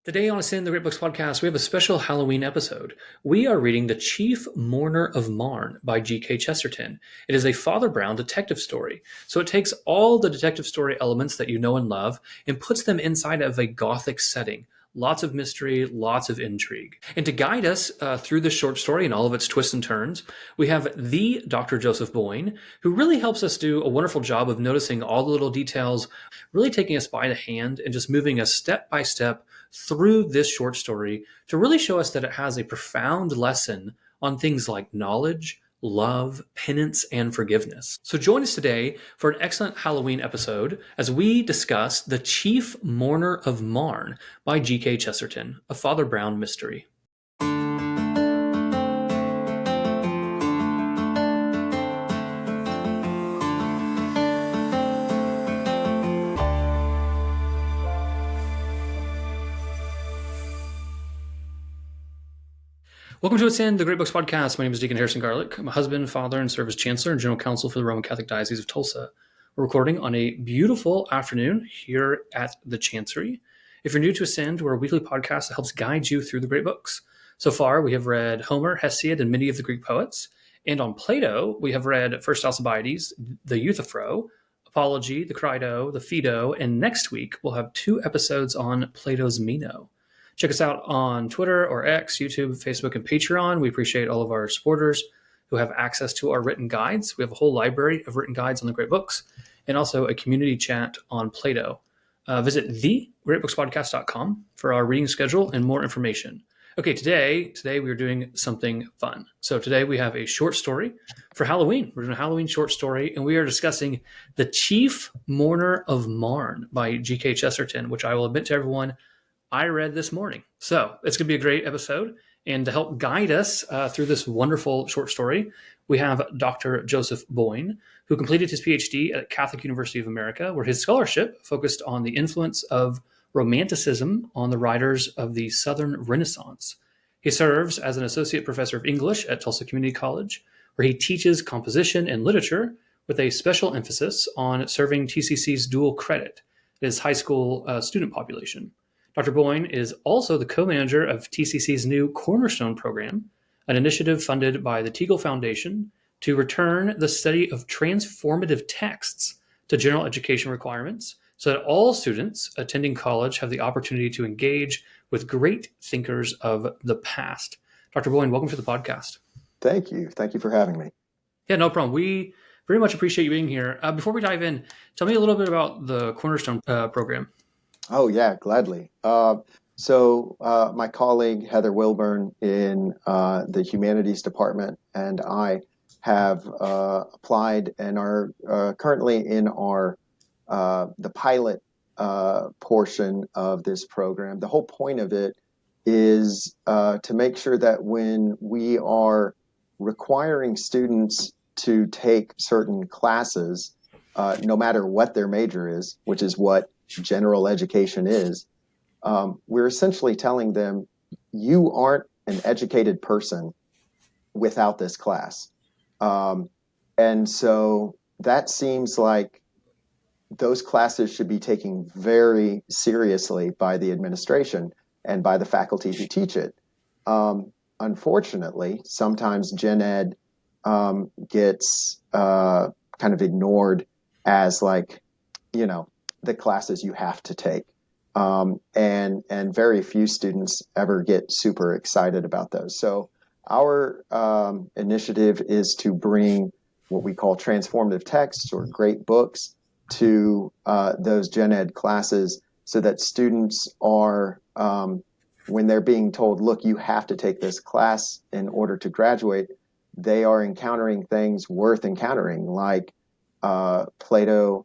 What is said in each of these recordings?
Today on Ascend the Great Books podcast, we have a special Halloween episode. We are reading The Chief Mourner of Marne by G.K. Chesterton. It is a Father Brown detective story. So it takes all the detective story elements that you know and love and puts them inside of a gothic setting. Lots of mystery, lots of intrigue. And to guide us through this short story and all of its twists and turns, we have the Dr. Joseph Boyne, who really helps us do a wonderful job of noticing all the little details, really taking us by the hand and just moving us step by step through this short story to really show us that it has a profound lesson on things like knowledge, love, penance, and forgiveness. So join us today for an excellent Halloween episode as we discuss The Chief Mourner of Marne by G.K. Chesterton, a Father Brown mystery. Welcome to Ascend, the Great Books podcast. My name is Deacon Garlick. I'm a husband, father, and serve as chancellor and general counsel for the Roman Catholic Diocese of Tulsa. We're recording on a beautiful afternoon here at the Chancery. If you're new to Ascend, we're a weekly podcast that helps guide you through the great books. So far, we have read Homer, Hesiod, and many of the Greek poets. And on Plato, we have read First Alcibiades, the Euthyphro, Apology, the Crito, the Phaedo, and next week we'll have 2 episodes on Plato's Meno. Check us out on Twitter or X, YouTube, Facebook, and Patreon. We appreciate all of our supporters who have access to our written guides. We have a whole library of written guides on the great books and also a community chat on Plato. Visit thegreatbookspodcast.com for our reading schedule and more information. Okay, today we are doing something fun. So today we have a short story for Halloween. We're doing a Halloween short story, and we are discussing The Chief Mourner of Marne by G.K. Chesterton, which I will admit to everyone I read this morning. So it's going to be a great episode. And to help guide us through this wonderful short story, we have Dr. Joseph Boyne, who completed his PhD at Catholic University of America, where his scholarship focused on the influence of Romanticism on the writers of the Southern Renaissance. He serves as an associate professor of English at Tulsa Community College, where he teaches composition and literature with a special emphasis on serving TCC's dual credit, his high school student population. Dr. Boyne is also the co-manager of TCC's new Cornerstone program, an initiative funded by the Teagle Foundation to return the study of transformative texts to general education requirements so that all students attending college have the opportunity to engage with great thinkers of the past. Dr. Boyne, welcome to the podcast. Thank you. Thank you for having me. Yeah, no problem. We very much appreciate you being here. Before we dive in, tell me a little bit about the Cornerstone program. Oh, yeah, gladly. So my colleague, Heather Wilburn, in the Humanities Department, and I have applied and are currently in the pilot portion of this program. The whole point of it is to make sure that when we are requiring students to take certain classes, no matter what their major is, which is what general education is, we're essentially telling them, you aren't an educated person without this class. And so that seems like those classes should be taken very seriously by the administration and by the faculty who teach it. Unfortunately, sometimes gen ed gets kind of ignored as the classes you have to take. And very few students ever get super excited about those. So our initiative is to bring what we call transformative texts or great books to those gen ed classes so that students are, when they're being told, look, you have to take this class in order to graduate, they are encountering things worth encountering, like Plato,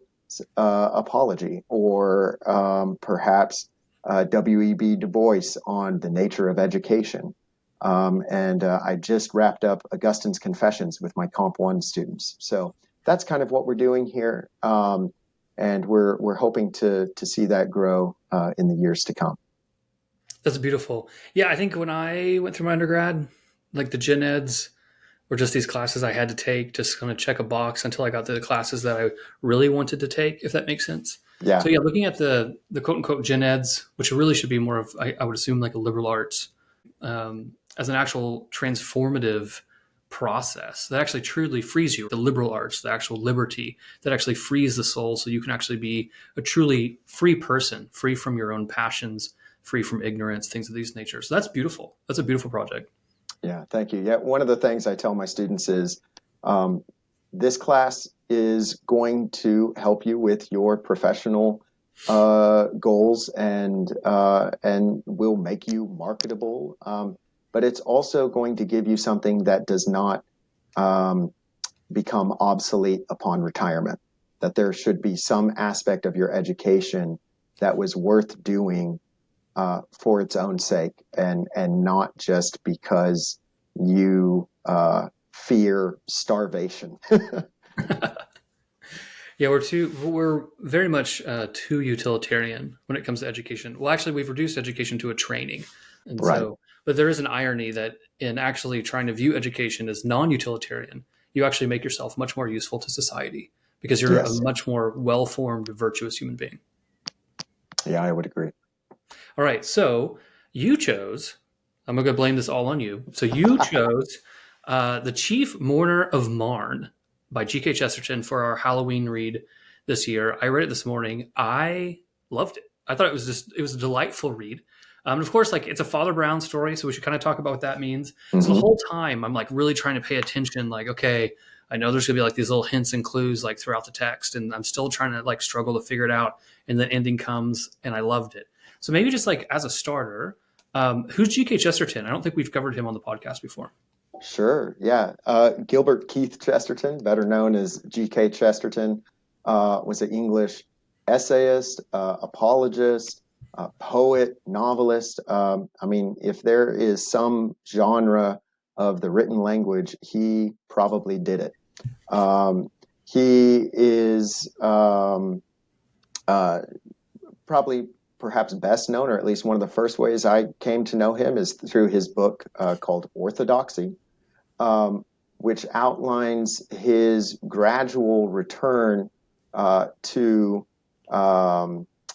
Apology, or perhaps W.E.B. Du Bois on the nature of education. And I just wrapped up Augustine's Confessions with my Comp 1 students. So that's kind of what we're doing here. And we're hoping to see that grow in the years to come. That's beautiful. Yeah, I think when I went through my undergrad, like the gen eds were just these classes I had to take, just kind of check a box until I got to the classes that I really wanted to take, if that makes sense. Yeah. So yeah, looking at the quote unquote gen eds, which really should be more of I would assume like a liberal arts, as an actual transformative process that actually truly frees you. The liberal arts, the actual liberty that actually frees the soul, so you can actually be a truly free person, free from your own passions, free from ignorance, things of these nature. So that's beautiful. That's a beautiful project. Yeah, thank you. Yeah, one of the things I tell my students is um, this class is going to help you with your professional goals and will make you marketable. But it's also going to give you something that does not um, become obsolete upon retirement. That there should be some aspect of your education that was worth doing for its own sake, and not just because you fear starvation. Yeah, we're very much too utilitarian when it comes to education. Well, actually, we've reduced education to a training, and Right. so, but there is an irony that in actually trying to view education as non-utilitarian, you actually make yourself much more useful to society because you're a Yes. much more well-formed, virtuous human being. Yeah, I would agree. All right, so you chose. I'm gonna blame this all on you. So you chose the Chief Mourner of Marne by G.K. Chesterton for our Halloween read this year. I read it this morning. I loved it. I thought it was a delightful read. And of course, like it's a Father Brown story, so we should kind of talk about what that means. So the Mm-hmm. whole time, I'm like really trying to pay attention. Like, okay, I know there's gonna be like these little hints and clues like throughout the text, and I'm still trying to like struggle to figure it out. And the ending comes, and I loved it. So maybe just like as a starter, who's G.K. Chesterton? I don't think we've covered him on the podcast before. Sure. Yeah. Gilbert Keith Chesterton, better known as G.K. Chesterton, was an English essayist, apologist, poet, novelist. I mean, if there is some genre of the written language, he probably did it. Um, he is uh, probably perhaps best known, or at least one of the first ways I came to know him is through his book called Orthodoxy, um, which outlines his gradual return to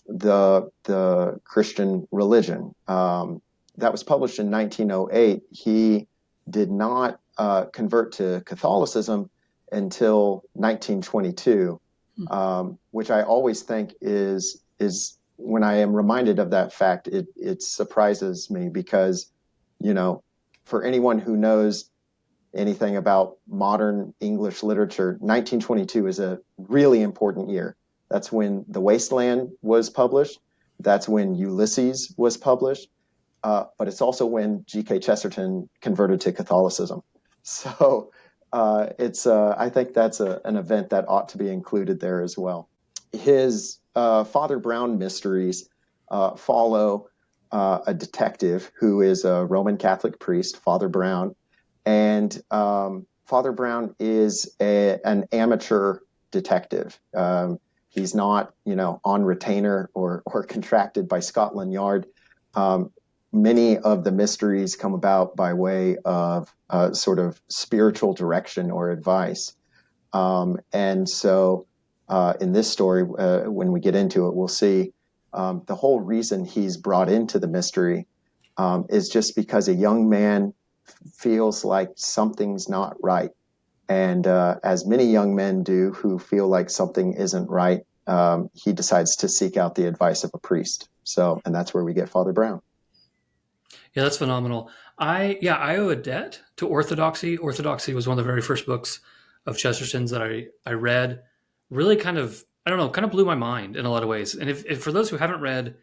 the Christian religion. That was published in 1908. He did not convert to Catholicism until 1922, which I always think is when I am reminded of that fact, it surprises me because, you know, for anyone who knows anything about modern English literature, 1922 is a really important year. That's when The Wasteland was published. That's when Ulysses was published. But it's also when G.K. Chesterton converted to Catholicism. So I think that's an event that ought to be included there as well. His Father Brown mysteries follow a detective who is a Roman Catholic priest, Father Brown, and Father Brown is an amateur detective. He's not, on retainer or contracted by Scotland Yard. Um, Many of the mysteries come about by way of sort of spiritual direction or advice. And so in this story, when we get into it, we'll see the whole reason he's brought into the mystery is just because a young man feels like something's not right. And as many young men do who feel like something isn't right, he decides to seek out the advice of a priest. So, and that's where we get Father Brown. Yeah, that's phenomenal. I owe a debt to Orthodoxy. Orthodoxy was one of the very first books of Chesterton's that I read. Really kind of I don't know, kind of blew my mind in a lot of ways. And if for those who haven't read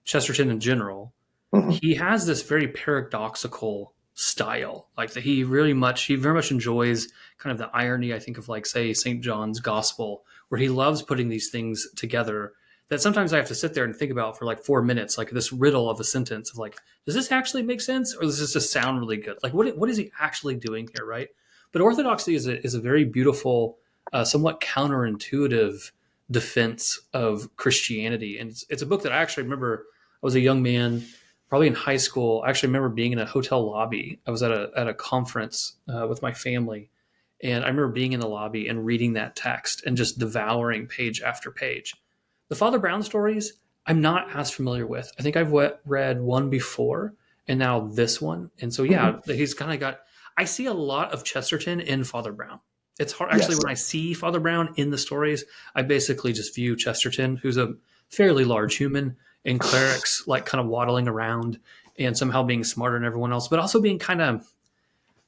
Chesterton in general, Mm-hmm. he has this very paradoxical style. Like that he very much enjoys kind of the irony, I think, of like say St. John's Gospel, where he loves putting these things together that sometimes I have to sit there and think about for like 4 minutes, like this riddle of a sentence of like, does this actually make sense, or does this just sound really good? Like, what is he actually doing here, right? But Orthodoxy is a very beautiful, somewhat counterintuitive defense of Christianity, and it's a book that I actually remember. I was a young man, probably in high school. I actually remember being in a hotel lobby. I was at a conference with my family, and I remember being in the lobby and reading that text and just devouring page after page. The Father Brown stories, I'm not as familiar with. I think I've read one before and now this one. And so, yeah, he's kind of got, I see a lot of Chesterton in Father Brown. It's hard, actually, Yes. when I see Father Brown in the stories, I basically just view Chesterton, who's a fairly large human, and clerics like kind of waddling around and somehow being smarter than everyone else, but also being kind of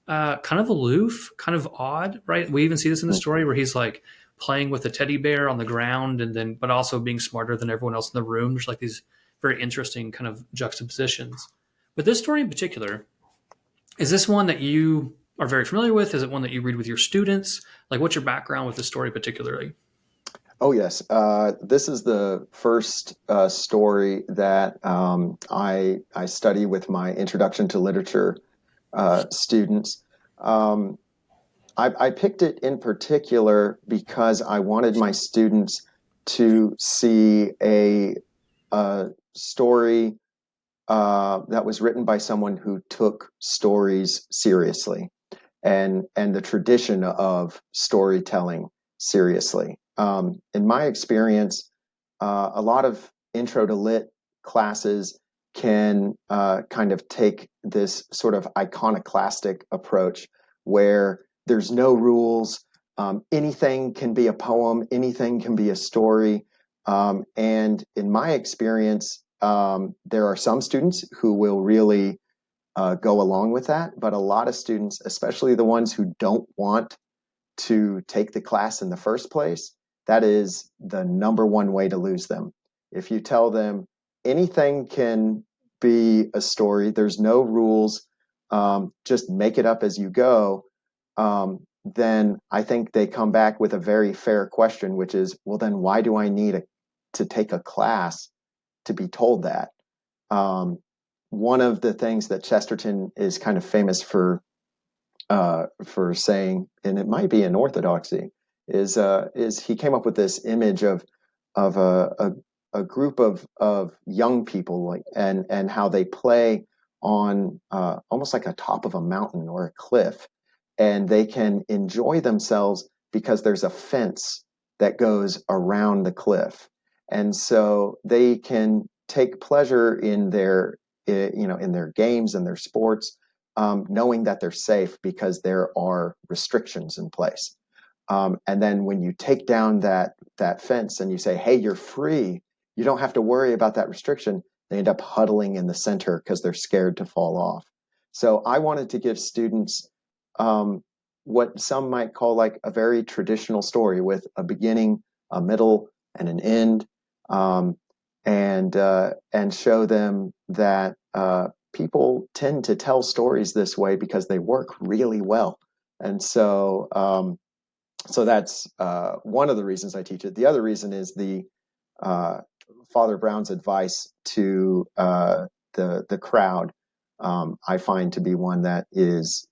aloof, kind of odd, right? We even see this in the story where he's like playing with a teddy bear on the ground, and then but also being smarter than everyone else in the room. There's like these very interesting kind of juxtapositions. But this story in particular, is this one that you are very familiar with? Is it one that you read with your students? Like, what's your background with this story particularly? Oh, yes. This is the first story that I study with my Introduction to Literature students. Um, I picked it in particular because I wanted my students to see a story that was written by someone who took stories seriously and the tradition of storytelling seriously. In my experience, a lot of intro to lit classes can kind of take this sort of iconoclastic approach where there's no rules. Anything can be a poem, anything can be a story. And in my experience, there are some students who will really go along with that. But a lot of students, especially the ones who don't want to take the class in the first place, that is the number one way to lose them. If you tell them anything can be a story, there's no rules, just make it up as you go, then I think they come back with a very fair question, which is, well, then why do I need to take a class to be told that? One of the things that Chesterton is kind of famous for saying, and it might be in orthodoxy, is he came up with this image of a group of young people like and how they play on almost like a top of a mountain or a cliff, and they can enjoy themselves because there's a fence that goes around the cliff, and so they can take pleasure in their in their games and their sports, knowing that they're safe because there are restrictions in place. And then when you take down that fence and you say, "Hey, you're free. You don't have to worry about that restriction," they end up huddling in the center because they're scared to fall off. So I wanted to give students what some might call like a very traditional story with a beginning, a middle, and an end, um, and show them that people tend to tell stories this way because they work really well. And so that's one of the reasons I teach it. The other reason is the uh, Father Brown's advice to the crowd. I find to be one that is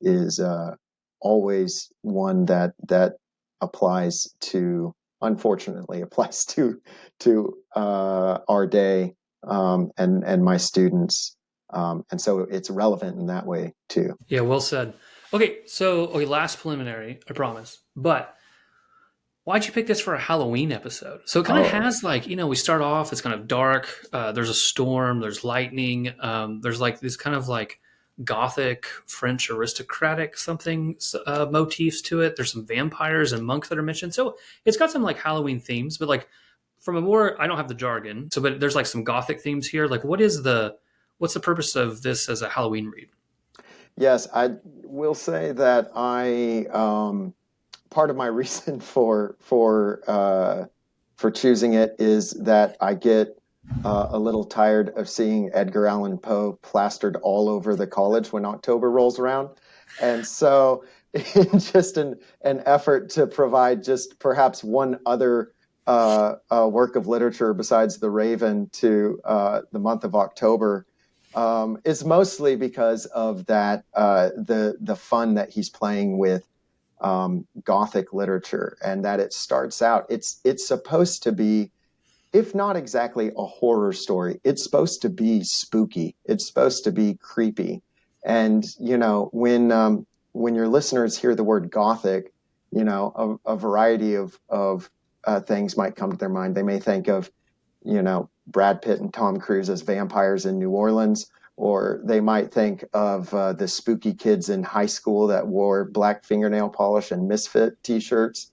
always one that applies to, unfortunately, applies to our day, and my students, and so it's relevant in that way too. Yeah, well said. Okay, so okay, last preliminary, I promise. But why'd you pick this for a Halloween episode? So it kind of Oh, has like, we start off, it's kind of dark. There's a storm, there's lightning. There's like this kind of like gothic French aristocratic something motifs to it. There's some vampires and monks that are mentioned. So it's got some like Halloween themes, but like from a more, I don't have the jargon. So, but there's like some gothic themes here. Like, what's the purpose of this as a Halloween read? yes, I will say that I part of my reason for choosing it is that I get a little tired of seeing Edgar Allan Poe plastered all over the college when October rolls around, and so in just an effort to provide just perhaps one other work of literature besides The Raven to the month of October. Is mostly because of that the fun that he's playing with Gothic literature, and that it starts out. It's supposed to be, if not exactly a horror story, it's supposed to be spooky. It's supposed to be creepy. And when your listeners hear the word Gothic, a variety of things might come to their mind. They may think of Brad Pitt and Tom Cruise as vampires in New Orleans, or they might think of the spooky kids in high school that wore black fingernail polish and Misfit t-shirts.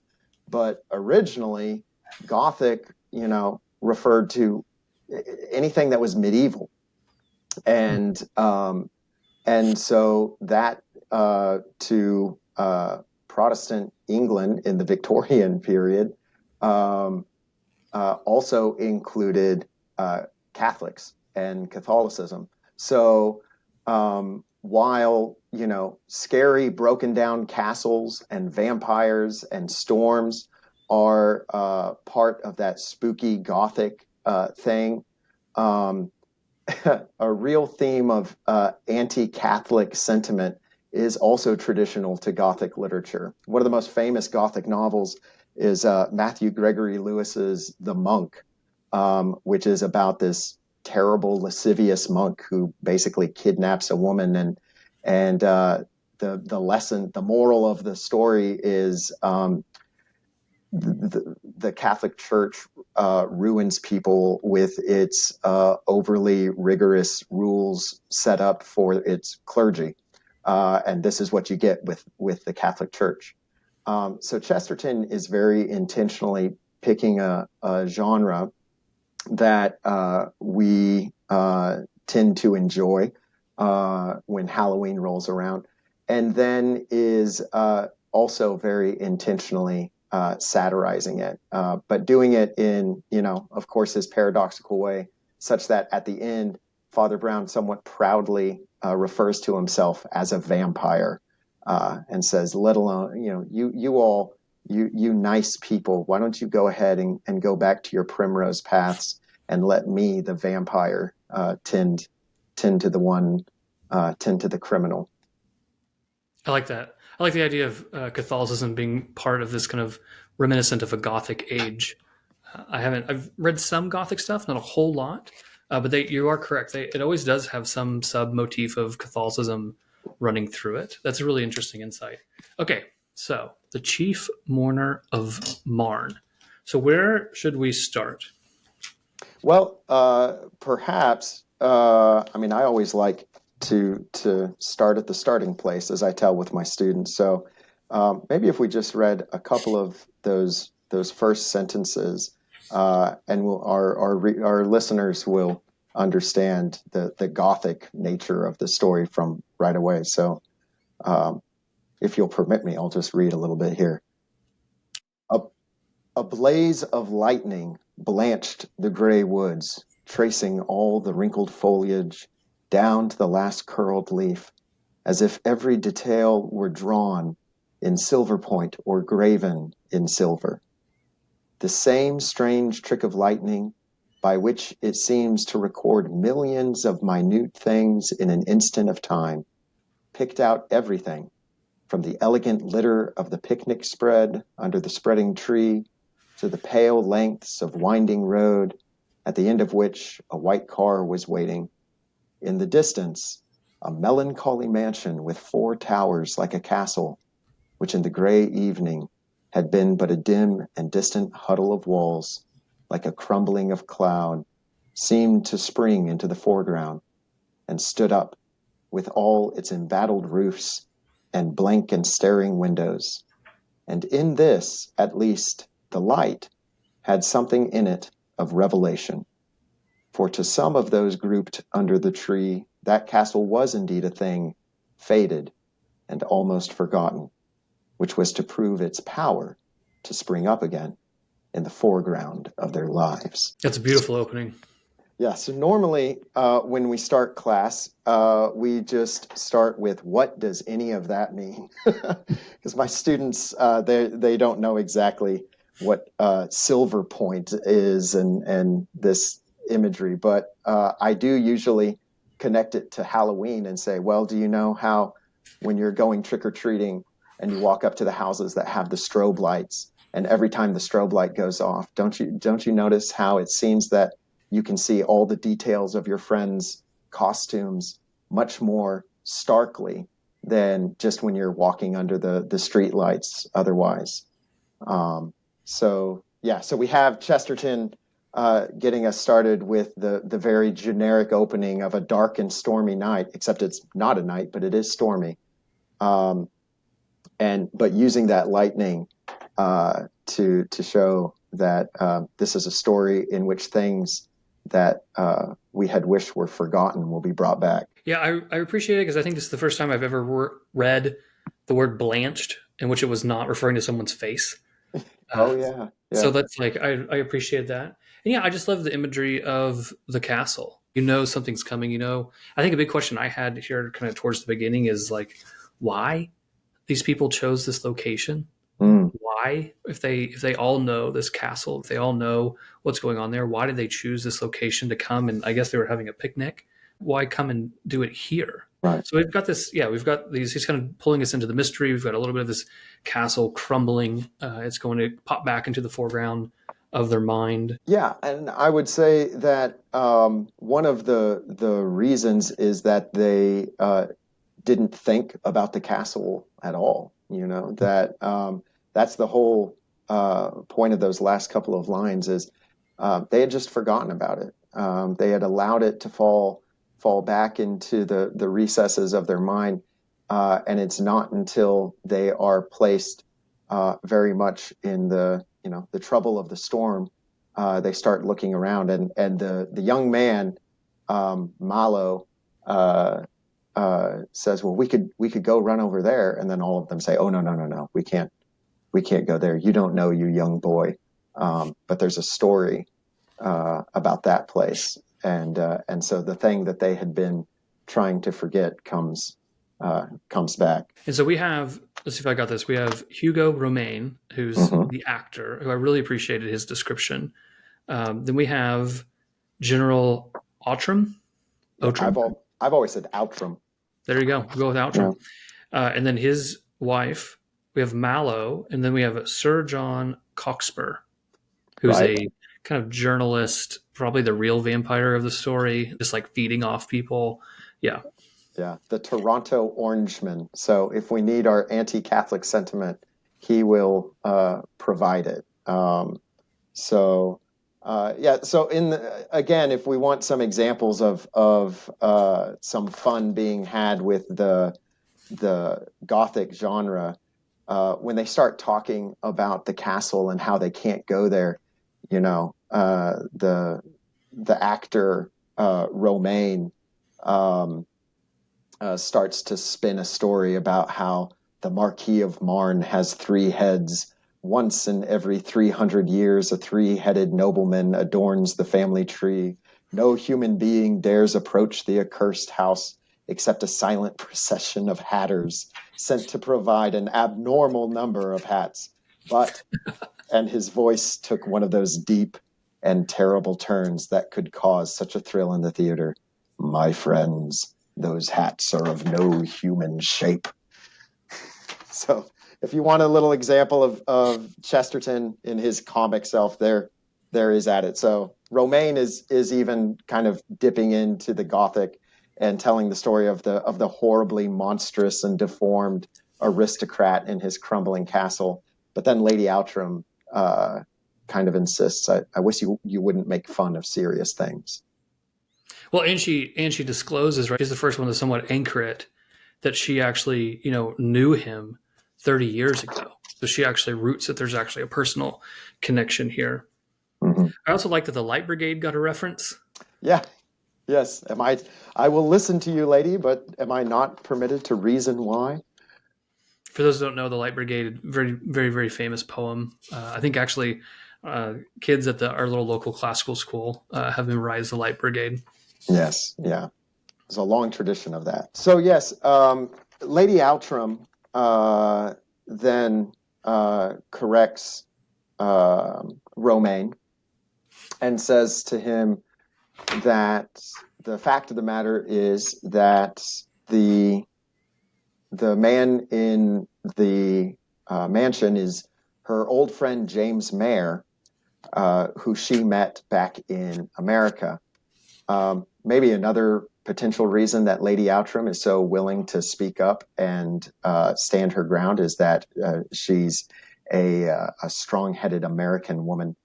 But originally, Gothic, referred to anything that was medieval, and so that to Protestant England in the Victorian period um, also included Catholics and Catholicism. So while scary, broken down castles and vampires and storms are part of that spooky Gothic thing, um, a real theme of anti-Catholic sentiment is also traditional to Gothic literature. One of the most famous Gothic novels is Matthew Gregory Lewis's The Monk, which is about this terrible, lascivious monk who basically kidnaps a woman, and the lesson, the moral of the story is the Catholic Church ruins people with its overly rigorous rules set up for its clergy, and this is what you get with the Catholic Church. So Chesterton is very intentionally picking a genre that we tend to enjoy when Halloween rolls around, and then is also very intentionally satirizing it, but doing it in, of course, his paradoxical way, such that at the end, Father Brown somewhat proudly refers to himself as a vampire and says, "Let alone, you all, you nice people, why don't you go ahead and go back to your primrose paths and let me, the vampire, tend to the one, tend to the criminal." I like that. I like the idea of Catholicism being part of this kind of reminiscent of a Gothic age. I've read some Gothic stuff, not a whole lot, but you are correct. It always does have some sub motif of Catholicism running through it. That's a really interesting insight. Okay, so the Chief Mourner of Marne. So where should we start? Well, perhaps. I mean, I always like to start at the starting place, as I tell with my students. So maybe if we just read a couple of those first sentences, and our listeners will understand the Gothic nature of the story from right away. So, if you'll permit me, I'll just read a little bit here. A A blaze of lightning blanched the gray woods, tracing all the wrinkled foliage down to the last curled leaf, as if every detail were drawn in silver point or graven in silver. The same strange trick of lightning by which it seems to record millions of minute things in an instant of time, picked out everything from the elegant litter of the picnic spread under the spreading tree to the pale lengths of winding road, at the end of which a white car was waiting. In the distance, a melancholy mansion with 4 towers like a castle, which in the gray evening had been but a dim and distant huddle of walls, like a crumbling of cloud, seemed to spring into the foreground, and stood up with all its embattled roofs and blank and staring windows. And in this, at least, the light had something in it of revelation. For to some of those grouped under the tree, that castle was indeed a thing faded and almost forgotten, which was to prove its power to spring up again in the foreground of their lives. That's a beautiful opening. Yeah, so normally when we start class, we just start with what does any of that mean? Because my students, they don't know exactly what silver point is and this imagery, but I do usually connect it to Halloween and say, well, do you know how when you're going trick or treating and you walk up to the houses that have the strobe lights, and every time the strobe light goes off, don't you notice how it seems that you can see all the details of your friends' costumes much more starkly than just when you're walking under the street lights otherwise. So yeah, so we have Chesterton getting us started with the very generic opening of a dark and stormy night, except it's not a night, but it is stormy. Um, and but using that lightning to show that this is a story in which things that we had wished were forgotten will be brought back. Yeah, I appreciate it because I think this is the first time I've ever read the word blanched in which it was not referring to someone's face. Uh, Oh yeah, so yeah. that's like I appreciate that. And yeah, I just love the imagery of the castle. Something's coming. I think a big question I had here, kind of towards the beginning, is like why these people chose this location. Mm, Why, if they all know this castle, if they all know what's going on there, why did they choose this location to come? And I guess they were having a picnic. Why come and do it here? right. So we've got this. Yeah, we've got these. He's kind of pulling us into the mystery. We've got a little bit of this castle crumbling. It's going to pop back into the foreground of their mind. Yeah, and I would say that one of the reasons is that they didn't think about the castle at all. That that's the whole point of those last couple of lines is they had just forgotten about it. They had allowed it to fall back into the recesses of their mind, and it's not until they are placed very much in the trouble of the storm, they start looking around, and the young man, Malo, uh, says, "Well, we could go run over there," and then all of them say, "Oh no, no, no, no, we can't go there. You don't know, you young boy." But there's a story about that place, and so the thing that they had been trying to forget comes back. And so we have. Let's see if I got this. We have Hugo Romaine, who's Mm-hmm. the actor, who I really appreciated his description. Then we have General Outram. Yeah, Outram. I've always said Outram. There you go. We'll go with Yeah, Outram. And then his wife. We have Mallow, and then we have Sir John Cockspur, who's right. a kind of journalist, probably the real vampire of the story, just like feeding off people. Yeah. Yeah, the Toronto Orangeman. So if we need our anti-Catholic sentiment, he will provide it. Yeah. So again, if we want some examples of some fun being had with the Gothic genre, when they start talking about the castle and how they can't go there, the actor Romaine. Um, starts to spin a story about how the Marquis of Marne has three heads. Once in every 300 years, a three-headed nobleman adorns the family tree. No human being dares approach the accursed house except a silent procession of hatters sent to provide an abnormal number of hats. But, and his voice took one of those deep and terrible turns that could cause such a thrill in the theater. My friends, those hats are of no human shape. So if you want a little example of Chesterton in his comic self, there is at it. So Romaine is even kind of dipping into the Gothic and telling the story of the horribly monstrous and deformed aristocrat in his crumbling castle. But then Lady Outram kind of insists, I wish you wouldn't make fun of serious things. Well, and she discloses, right? She's the first one to somewhat anchor it that she actually, knew him 30 years ago. So she actually roots that there's actually a personal connection here. Mm-hmm. I also like that the Light Brigade got a reference. Yeah. Yes. I will listen to you, lady, but am I not permitted to reason why? For those who don't know, the Light Brigade, very, very, very famous poem. I think actually kids at our little local classical school have memorized the Light Brigade. Yes. Yeah. There's a long tradition of that. So yes, Lady Outram then corrects Romaine and says to him that the fact of the matter is that the the man in the mansion is her old friend James Mayer, who she met back in America. Maybe another potential reason that Lady Outram is so willing to speak up and stand her ground is that she's a strong-headed American woman.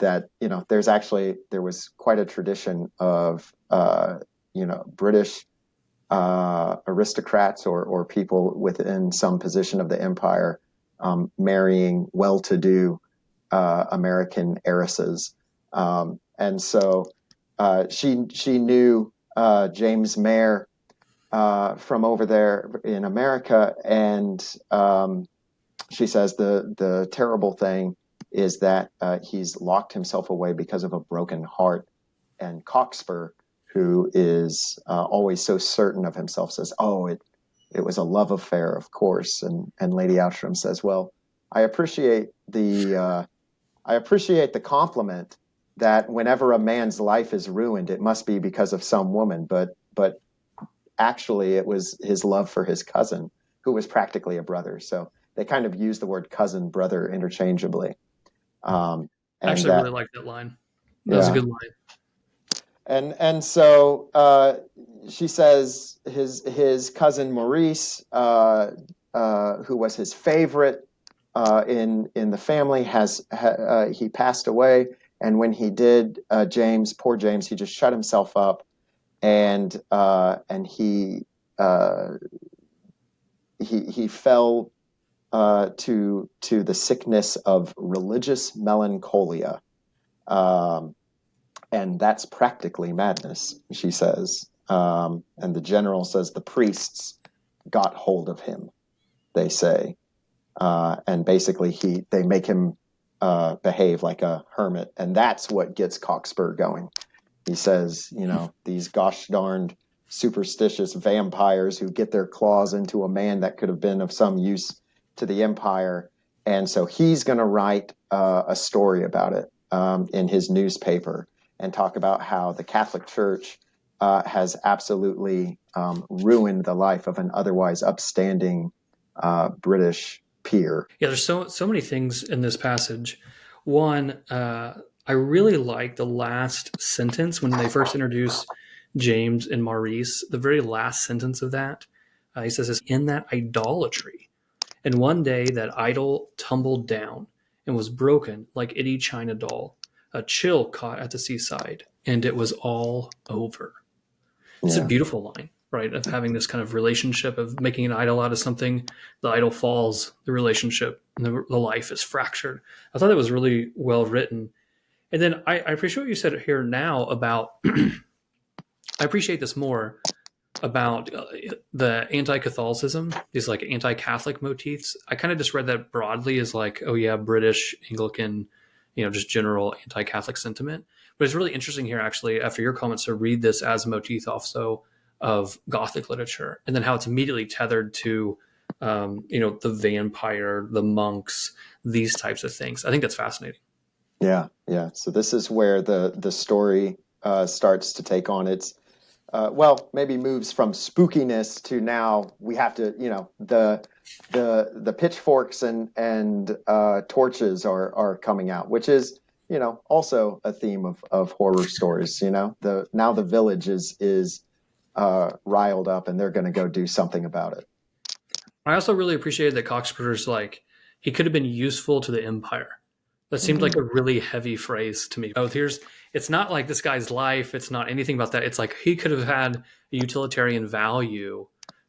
that there was quite a tradition of British aristocrats or people within some position of the empire marrying well-to-do American heiresses, and so she knew James Mayer from over there in America, and she says the terrible thing is that he's locked himself away because of a broken heart. And Cockspur, who is always so certain of himself, says, "Oh, it was a love affair, of course." And Lady Outram says, "Well, I appreciate the compliment that whenever a man's life is ruined, it must be because of some woman, but actually it was his love for his cousin, who was practically a brother." So they kind of use the word cousin brother interchangeably. Um, I and actually that, really like that line. That was a yeah. good line. And so she says his cousin Maurice, who was his favorite in the family, he passed away. And when he did, poor James, he just shut himself up, and uh, he fell to the sickness of religious melancholia. Um, and that's practically madness, she says. And the general says the priests got hold of him, they say. And basically they make him behave like a hermit. And that's what gets Cockspur going. He says, these gosh darned superstitious vampires who get their claws into a man that could have been of some use to the empire. And so he's going to write a story about it in his newspaper and talk about how the Catholic Church has absolutely ruined the life of an otherwise upstanding British peer. Yeah, there's so many things in this passage. One, I really like the last sentence when they first introduce James and Maurice. The very last sentence of that, he says, "Is in that idolatry, and one day that idol tumbled down and was broken like any china doll. A chill caught at the seaside, and it was all over." It's a Yeah. beautiful line, right? Of having this kind of relationship of making an idol out of something. The idol falls, the relationship, and the life is fractured. I thought that was really well written. And then I appreciate what you said here now about, I appreciate this more about the anti-Catholicism, these like anti-Catholic motifs. I kind of just read that broadly as like, oh yeah, British Anglican, just general anti-Catholic sentiment. But it's really interesting here, actually, after your comments, to read this as a motif also of Gothic literature, and then how it's immediately tethered to, the vampire, the monks, these types of things. I think that's fascinating. Yeah, yeah. So this is where the story starts to take on its maybe moves from spookiness to now we have to, the pitchforks and torches are coming out, which is also a theme of horror stories. The village is riled up and they're going to go do something about it. I also really appreciated that Coxperter's like he could have been useful to the Empire. That seemed like Mm-hmm. a really heavy phrase to me. Oh, it's not like this guy's life. It's not anything about that. It's like he could have had a utilitarian value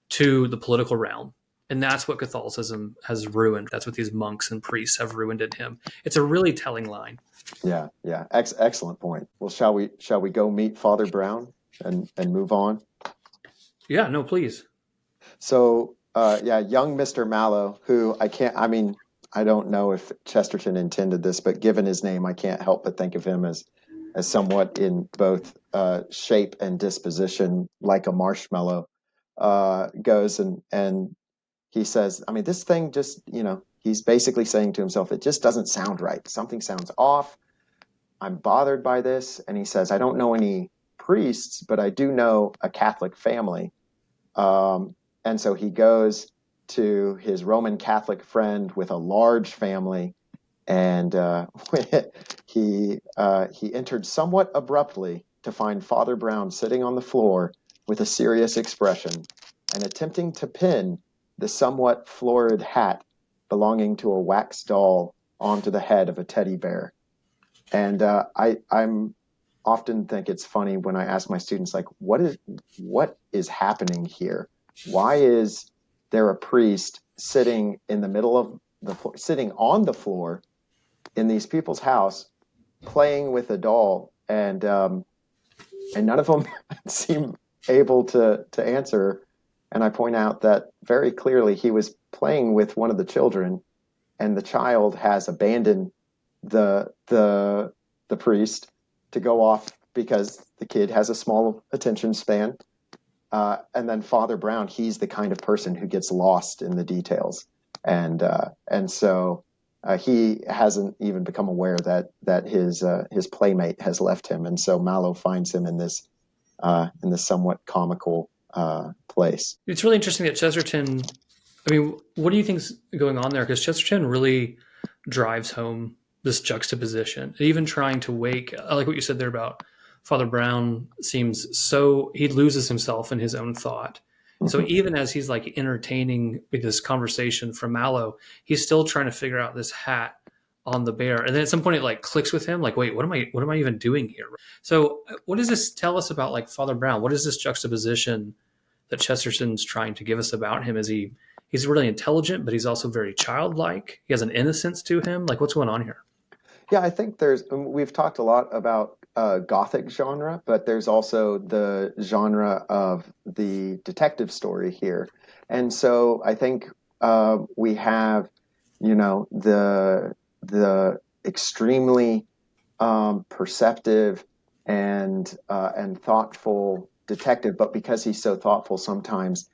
to the political realm. And that's what Catholicism has ruined. That's what these monks and priests have ruined in him. It's a really telling line. Yeah, yeah. Excellent point. Well, shall we go meet Father Brown and move on? Yeah, no, please. So, yeah, young Mr. Mallow, who I don't know if Chesterton intended this, but given his name, I can't help but think of him as somewhat in both shape and disposition like a marshmallow. Goes and he says, I mean, this thing just, he's basically saying to himself, it just doesn't sound right. Something sounds off. I'm bothered by this. And he says, I don't know any priests, but I do know a Catholic family. And so he goes to his Roman Catholic friend with a large family, and he entered somewhat abruptly to find Father Brown sitting on the floor with a serious expression and attempting to pin the somewhat florid hat belonging to a wax doll onto the head of a teddy bear. And I'm often think it's funny when I ask my students, like, what is happening here? Why is there a priest sitting in the middle of the floor, sitting on the floor in these people's house, playing with a doll, and none of them seem able to answer. And I point out that very clearly he was playing with one of the children, and the child has abandoned the priest to go off because the kid has a small attention span. And then Father Brown, he's the kind of person who gets lost in the details, and so he hasn't even become aware that his playmate has left him, and so Mallow finds him in this somewhat comical place. It's really interesting that Chesterton. I mean, what do you think's going on there? Because Chesterton really drives home this juxtaposition, even trying to wake. I like what you said there about Father Brown. Seems so he loses himself in his own thought. So Mm-hmm. even as he's like entertaining this conversation from Mallow, he's still trying to figure out this hat on the bear. And then at some point it like clicks with him, like, wait, what am I even doing here? So what does this tell us about like Father Brown? What is this juxtaposition that Chesterton's trying to give us about him? Is he's really intelligent, but he's also very childlike. He has an innocence to him. Like, what's going on here? Yeah, I think we've talked a lot about gothic genre, but there's also the genre of the detective story here. And so I think we have, the extremely perceptive and thoughtful detective, but because he's so thoughtful, sometimes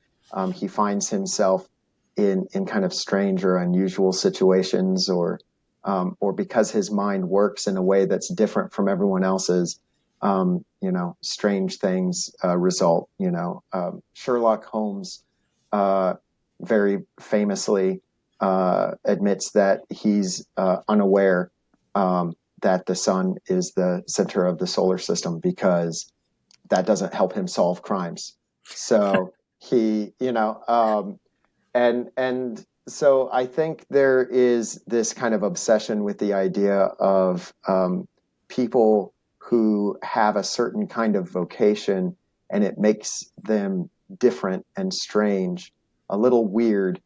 he finds himself in kind of strange or unusual situations, or because his mind works in a way that's different from everyone else's. Strange things result. Sherlock Holmes uh, very famously admits that he's unaware that the sun is the center of the solar system because that doesn't help him solve crimes. So he, and so I think there is this kind of obsession with the idea of people who have a certain kind of vocation, and it makes them different and strange, a little weird,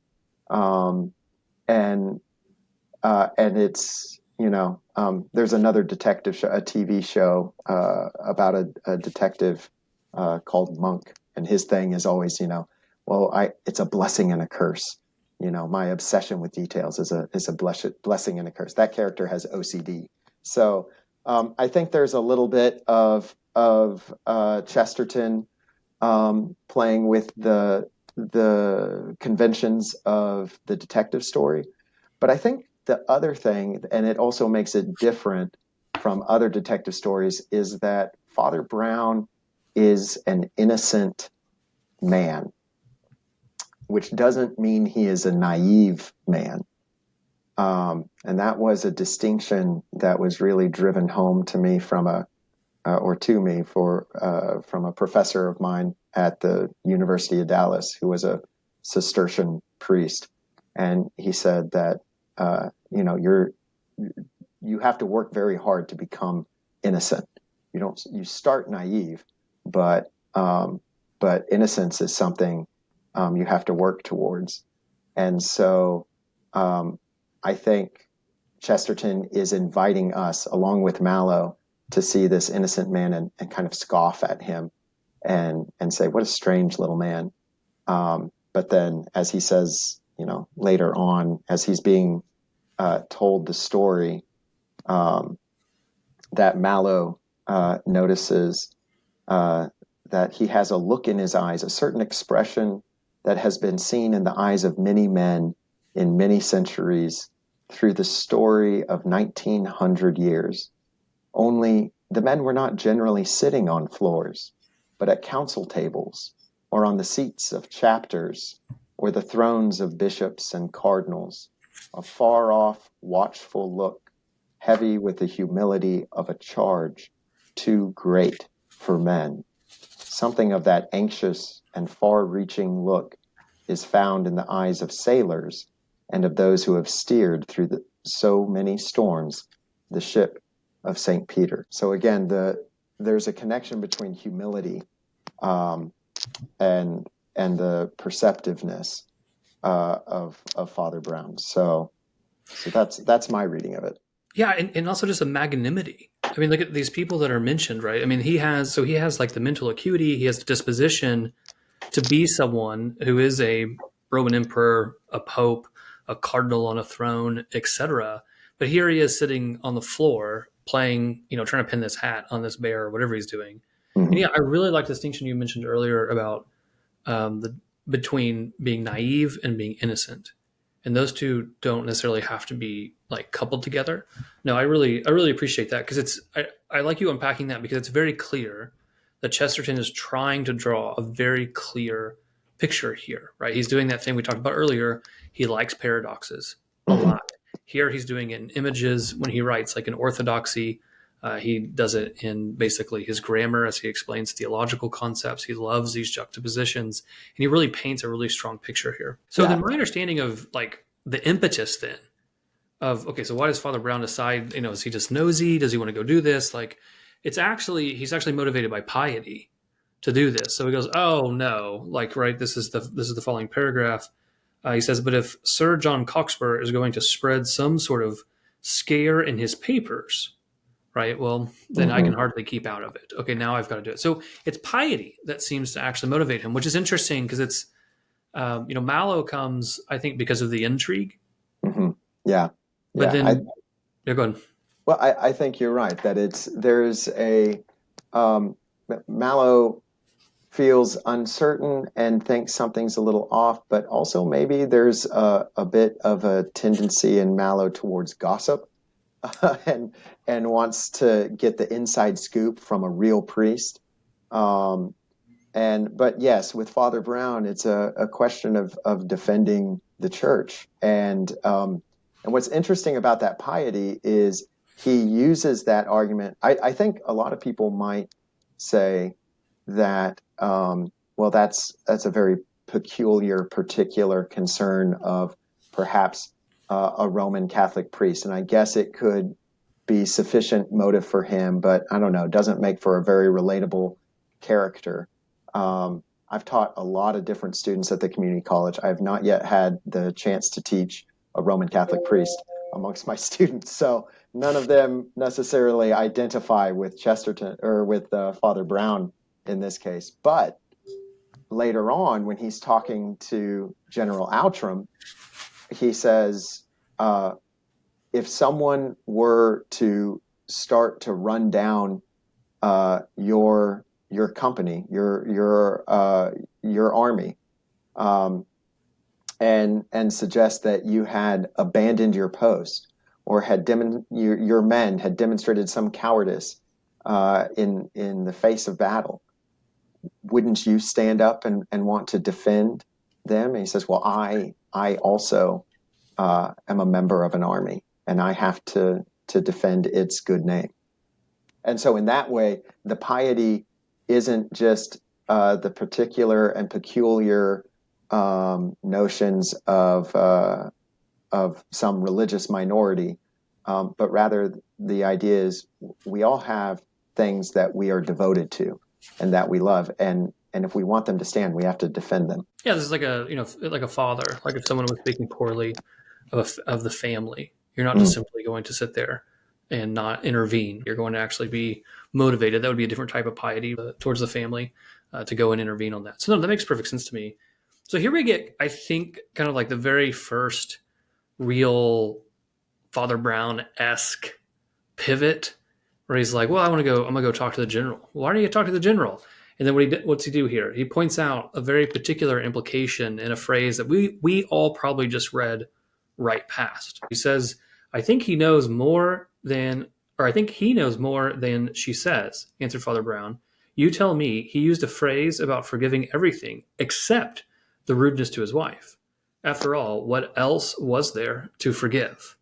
um, and and it's there's another detective show, a TV show about a detective called Monk, and his thing is always, well, I it's a blessing and a curse. My obsession with details is a blessing and a curse. That character has OCD, so I think there's a little bit of Chesterton playing with the conventions of the detective story. But I think the other thing, and it also makes it different from other detective stories, is that Father Brown is an innocent man, which doesn't mean he is a naive man. And that was a distinction that was really driven home to me or to me from a professor of mine at the University of Dallas, who was a Cistercian priest, and he said that you have to work very hard to become innocent. You start naive, but innocence is something you have to work towards. And so um, I think Chesterton is inviting us, along with Mallow, to see this innocent man and kind of scoff at him and say, "What a strange little man." But then, as he says, later on, as he's being told the story, um, that Mallow notices uh, that he has a look in his eyes, a certain expression that has been seen in the eyes of many men in many centuries through the story of 1900 years. Only the men were not generally sitting on floors, but at council tables, or on the seats of chapters, or the thrones of bishops and cardinals, a far off, watchful look, heavy with the humility of a charge too great for men. Something of that anxious and far reaching look is found in the eyes of sailors and of those who have steered through so many storms the ship of Saint Peter. So again, there's a connection between humility um, and the perceptiveness of Father Brown. So that's my reading of it. Yeah, and also just a magnanimity. I mean, look at these people that are mentioned, right? I mean, he has like the mental acuity, he has the disposition to be someone who is a Roman emperor, a pope, a cardinal on a throne, etc. But here he is sitting on the floor playing, trying to pin this hat on this bear or whatever he's doing. And Mm-hmm. yeah, I really like the distinction you mentioned earlier about the between being naive and being innocent, and those two don't necessarily have to be like coupled together. No, I really appreciate that because I like you unpacking that because it's very clear that Chesterton is trying to draw a very clear picture here, right? He's doing that thing we talked about earlier. He likes paradoxes a Mm-hmm. lot. Here he's doing it in images when he writes like an orthodoxy. He does it in basically his grammar as he explains theological concepts. He loves these juxtapositions, and he really paints a really strong picture here. So then, Yeah. my understanding of like the impetus then of okay, so why does Father Brown decide? Is he just nosy? Does he want to go do this? Like, he's actually motivated by piety to do this. So he goes, oh no, like right, this is the following paragraph. He says, but if Sir John Cockspur is going to spread some sort of scare in his papers, right? Well, then I can Mm-hmm. hardly keep out of it. Okay, now I've got to do it. So it's piety that seems to actually motivate him, which is interesting because it's, Mallow comes, I think, because of the intrigue. Mm-hmm. Yeah. But Yeah. I then, yeah, go ahead. Well, I think you're right that there's a um, Mallow feels uncertain and thinks something's a little off, but also maybe there's a bit of a tendency in Mallow towards gossip and wants to get the inside scoop from a real priest. Um, but yes, with Father Brown, it's a question of defending the church. And what's interesting about that piety is he uses that argument. I think a lot of people might say that well, that's a very peculiar, particular concern of perhaps a Roman Catholic priest, and I guess it could be sufficient motive for him, but I don't know, it doesn't make for a very relatable character. I've taught a lot of different students at the community college. I have not yet had the chance to teach a Roman Catholic priest amongst my students, so none of them necessarily identify with Chesterton or with Father Brown in this case. But later on, when he's talking to General Outram, he says, uh, if someone were to start to run down your company, your army, um, and suggest that you had abandoned your post or your men had demonstrated some cowardice in the face of battle, wouldn't you stand up and want to defend them? And he says, well, I also am a member of an army, and I have to defend its good name. And so, in that way, the piety isn't just the particular and peculiar notions of some religious minority, but rather the idea is we all have things that we are devoted to and that we love, and if we want them to stand, we have to defend them. Yeah, this is like a, like a father. Like if someone was speaking poorly of the family, you're not just Mm, simply going to sit there and not intervene. You're going to actually be motivated. That would be a different type of piety towards the family to go and intervene on that. So no, that makes perfect sense to me. So here we get, I think, kind of like the very first real Father Brown esque pivot where he's like, "Well, I'm gonna go talk to the general." Why do you talk to the general? And then what's he do here? He points out a very particular implication in a phrase that we all probably just read right past. He says, "I think he knows more than, or I think he knows more than she says." Answered Father Brown. "You tell me." He used a phrase about forgiving everything except the rudeness to his wife. After all, what else was there to forgive?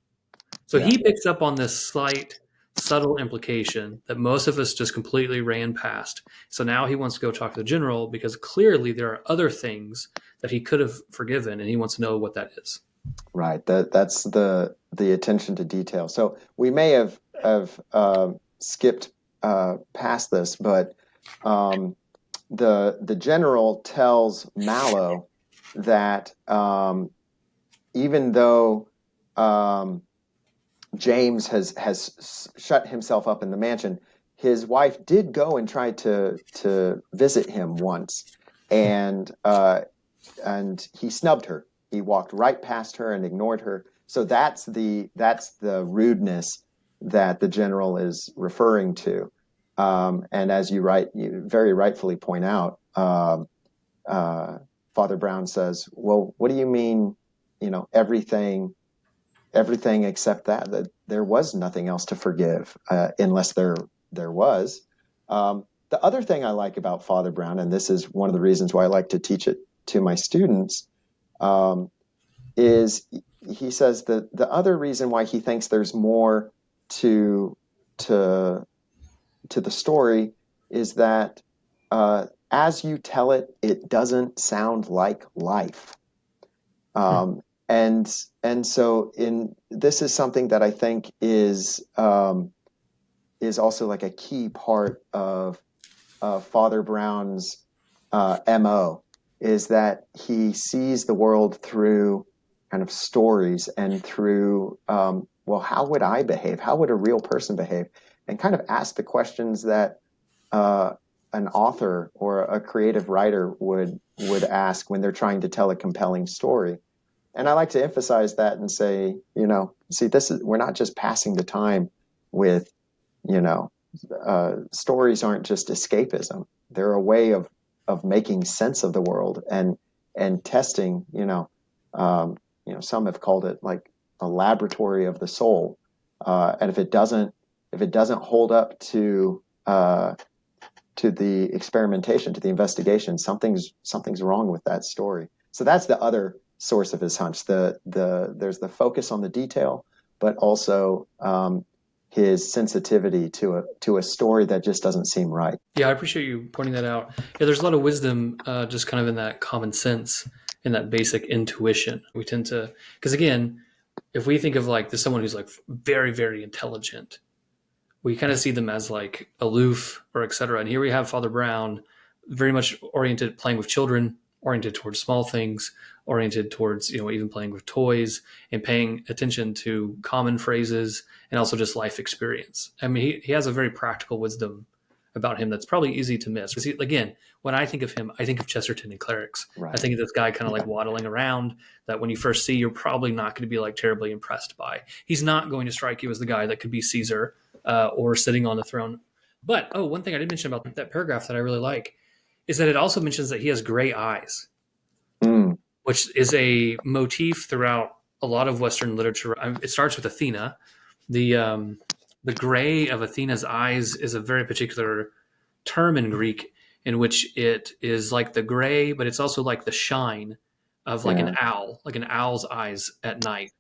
So yeah, he picks up on this slight, subtle implication that most of us just completely ran past. So now he wants to go talk to the general because clearly there are other things that he could have forgiven, and he wants to know what that is. right. That's the attention to detail. So we may have have skipped past this, but the general tells Mallow that even though um, James has shut himself up in the mansion, his wife did go and try to visit him once, and he snubbed her. He walked right past her and ignored her. So that's the rudeness that the general is referring to. And as you very rightfully point out, uh, Father Brown says, "Well, what do you mean? Everything except that there was nothing else to forgive, unless there was." The other thing I like about Father Brown, and this is one of the reasons why I like to teach it to my students, um, is he says that the other reason why he thinks there's more to to to the story is that as you tell it, it doesn't sound like life. Hmm. And so in this is something that I think is also like a key part of Father Brown's MO, is that he sees the world through kind of stories and through, well, how would I behave? How would a real person behave? And kind of ask the questions that uh, an author or a creative writer would ask when they're trying to tell a compelling story. And I like to emphasize that and say, see, we're not just passing the time with, you know, stories aren't just escapism. They're a way of making sense of the world and testing. Some have called it like a laboratory of the soul. And if it doesn't hold up to the experimentation, to the investigation, something's wrong with that story. So that's the other source of his hunch. There's the focus on the detail, but also his sensitivity to a story that just doesn't seem right. Yeah, I appreciate you pointing that out. Yeah, there's a lot of wisdom just kind of in that common sense, in that basic intuition. We tend to, because again, if we think of like this someone who's like very, very intelligent, we kind of see them as like aloof or etc. And here we have Father Brown, very much oriented playing with children, oriented towards small things, oriented towards even playing with toys and paying attention to common phrases and also just life experience. I mean, he has a very practical wisdom about him that's probably easy to miss. Because again, when I think of him, I think of Chesterton and clerics. I Right. think of this guy kind of like waddling around that when you first see, you're probably not going to be like terribly impressed by. He's not going to strike you as the guy that could be Caesar or sitting on the throne. But one thing I did mention about that paragraph that I really like is that it also mentions that he has gray eyes, Mm, which is a motif throughout a lot of Western literature. It starts with Athena. The gray of Athena's eyes is a very particular term in Greek in which it is like the gray, but it's also like the shine of yeah. like an owl's eyes at night.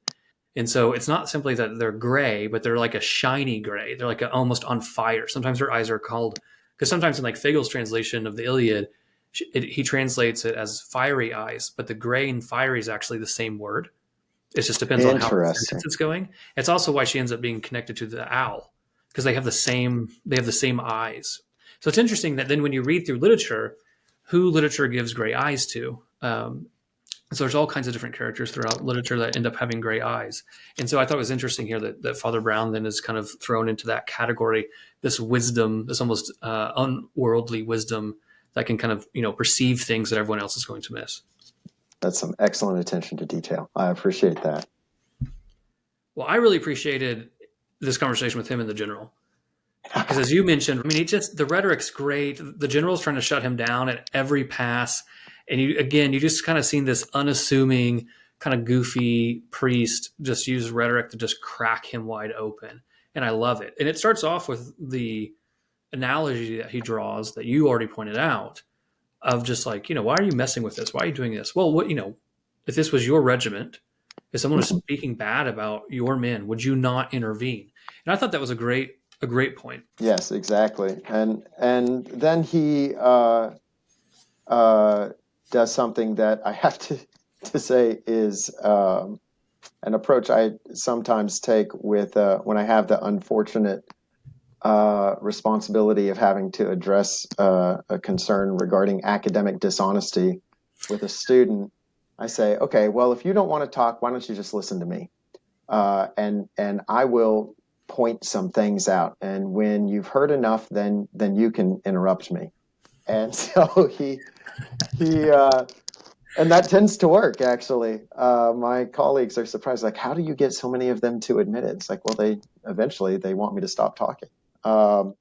And so it's not simply that they're gray, but they're like a shiny gray. They're like almost on fire. Sometimes her eyes are called, because sometimes in like Figel's translation of the Iliad, he translates it as fiery eyes, but the gray and fiery is actually the same word. It just depends on how the sentence Interesting. it's going. It's also why she ends up being connected to the owl because they have the same eyes. So it's interesting that then when you read through literature, who literature gives gray eyes to. So there's all kinds of different characters throughout literature that end up having gray eyes. And so I thought it was interesting here that Father Brown then is kind of thrown into that category, this wisdom, this almost unworldly wisdom that can kind of, perceive things that everyone else is going to miss. That's some excellent attention to detail. I appreciate that. Well, I really appreciated this conversation with him in the general. Because as you mentioned, I mean, the rhetoric's great. The general's trying to shut him down at every pass. And you just kind of seen this unassuming, kind of goofy priest just use rhetoric to just crack him wide open. And I love it. And it starts off with the analogy that he draws that you already pointed out of just like, why are you messing with this? Why are you doing this? Well, if this was your regiment, if someone was Mhm. speaking bad about your men, would you not intervene? And I thought that was a great point. Yes, exactly. And then he uh, does something that I have to say is an approach I sometimes take with when I have the unfortunate responsibility of having to address a concern regarding academic dishonesty with a student. I say, okay, well, if you don't want to talk, why don't you just listen to me? And I will point some things out. And when you've heard enough, then you can interrupt me. And so he and that tends to work actually. My colleagues are surprised, like, how do you get so many of them to admit it? It's like, well, they eventually they want me to stop talking. Um,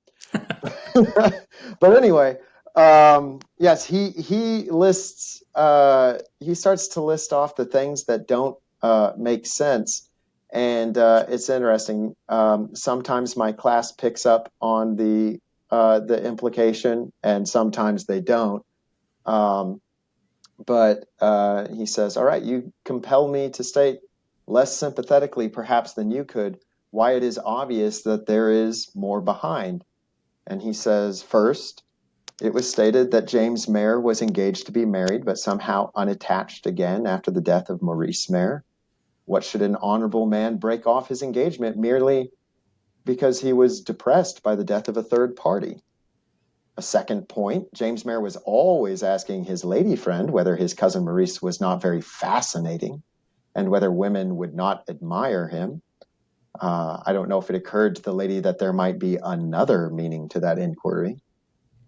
but anyway, yes, he lists he starts to list off the things that don't make sense, and it's interesting. Sometimes my class picks up on the implication, and sometimes they don't. Um, but he says, "All right, you compel me to state less sympathetically, perhaps, than you could, why it is obvious that there is more behind." And he says, first, it was stated that James Mayer was engaged to be married, but somehow unattached again after the death of Maurice Mayer. What should an honorable man break off his engagement merely because he was depressed by the death of a third party? A second point, James Mayer was always asking his lady friend whether his cousin Maurice was not very fascinating and whether women would not admire him. I don't know if it occurred to the lady that there might be another meaning to that inquiry.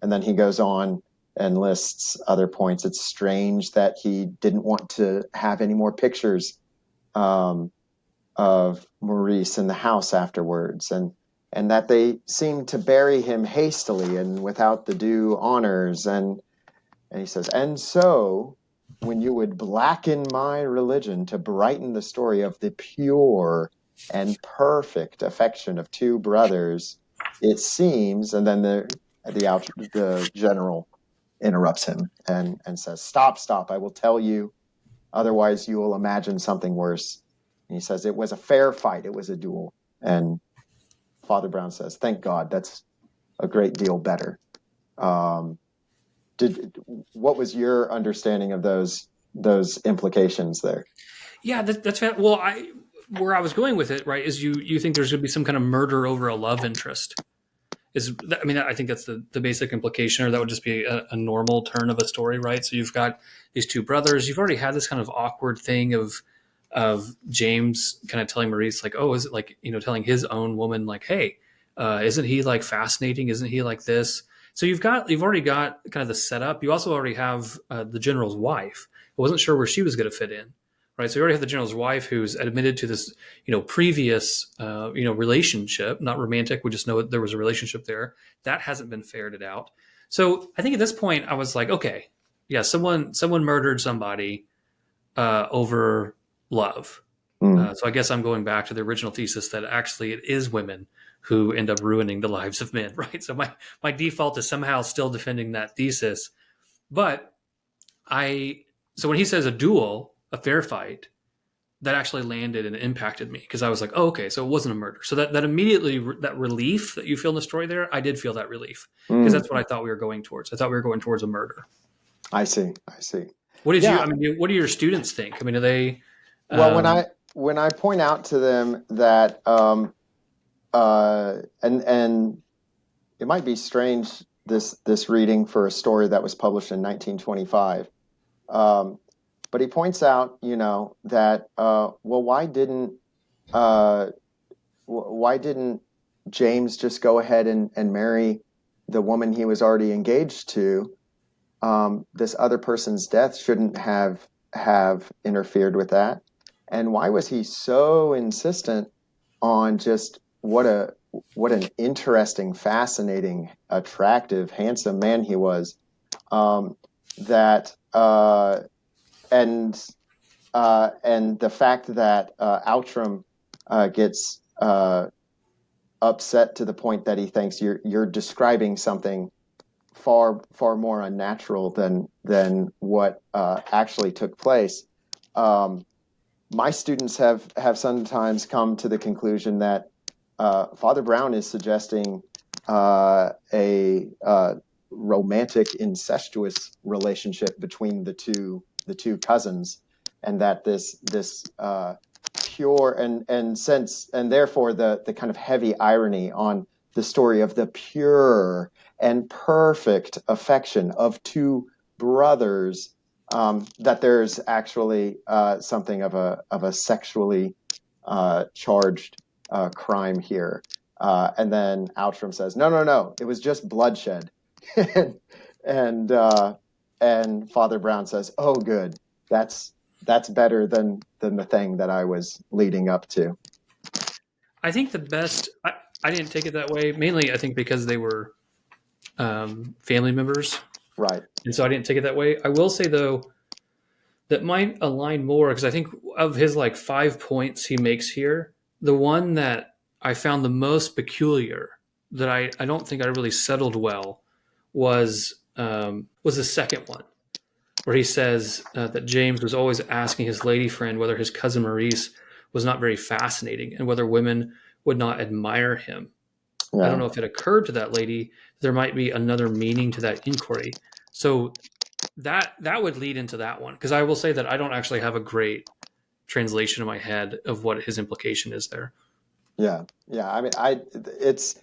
And then he goes on and lists other points. It's strange that he didn't want to have any more pictures um, of Maurice in the house afterwards, and that they seemed to bury him hastily and without the due honors. And he says, and so when you would blacken my religion to brighten the story of the pure and perfect affection of two brothers, it seems, and then the general interrupts him and says, stop, stop, I will tell you, otherwise you will imagine something worse. And he says, it was a fair fight, it was a duel. And Father Brown says, thank God, that's a great deal better. Um, did what was your understanding of those implications there? Yeah, that's well. I where I was going with it, right, is you think there's going to be some kind of murder over a love interest. I mean, I think that's the basic implication, or that would just be a normal turn of a story, right? So you've got these two brothers. You've already had this kind of awkward thing of James kind of telling Maurice, like, oh, is it like, telling his own woman, like, hey, isn't he like fascinating? Isn't he like this? So you've already got kind of the setup. You also already have the general's wife. I wasn't sure where she was going to fit in, right? So you already have the general's wife who's admitted to this, previous, relationship, not romantic. We just know there was a relationship there that hasn't been ferreted out. So I think at this point I was like, okay, yeah, someone murdered somebody over love. Mm, So I guess I'm going back to the original thesis that actually it is women who end up ruining the lives of men, right? So my default is somehow still defending that thesis, but I so when he says a duel, a fair fight, that actually landed and impacted me because I was like, oh, okay, so it wasn't a murder. So that immediately that relief that you feel in the story there, I did feel that relief because mm, that's what I thought we were going towards. I thought we were going towards a murder. I see. I see. What did you? Yeah. I mean, what do your students think? I mean, are they? Well, Um, when I point out to them that and it might be strange this reading for a story that was published in 1925. Um, but he points out, that well, uh, why didn't James just go ahead and marry the woman he was already engaged to? This other person's death shouldn't have interfered with that. And why was he so insistent on just what an interesting, fascinating, attractive, handsome man he was? Um, that and the fact that Outram gets upset to the point that he thinks you're describing something far more unnatural than what actually took place. Um, my students have sometimes come to the conclusion that Father Brown is suggesting a romantic incestuous relationship between the two cousins, and that this pure and sense and therefore the kind of heavy irony on the story of the pure and perfect affection of two brothers, that there's actually something of a sexually charged crime here. And then Outram says, "No, no, no, it was just bloodshed." and and, uh, and Father Brown says, "Oh, good. That's better than the thing that I was leading up to." I think the best. I didn't take it that way. Mainly, I think because they were family members, Right. and so I didn't take it that way. I will say though that might align more because I think of his like 5 points he makes here, the one that I found the most peculiar that I don't think I really settled well was the second one where he says that James was always asking his lady friend whether his cousin Maurice was not very fascinating and whether women would not admire him. I don't Yeah. know if it occurred to that lady there might be another meaning to that inquiry. So that would lead into that one because I will say that I don't actually have a great translation in my head of what his implication is there. Yeah. Yeah. I mean, it's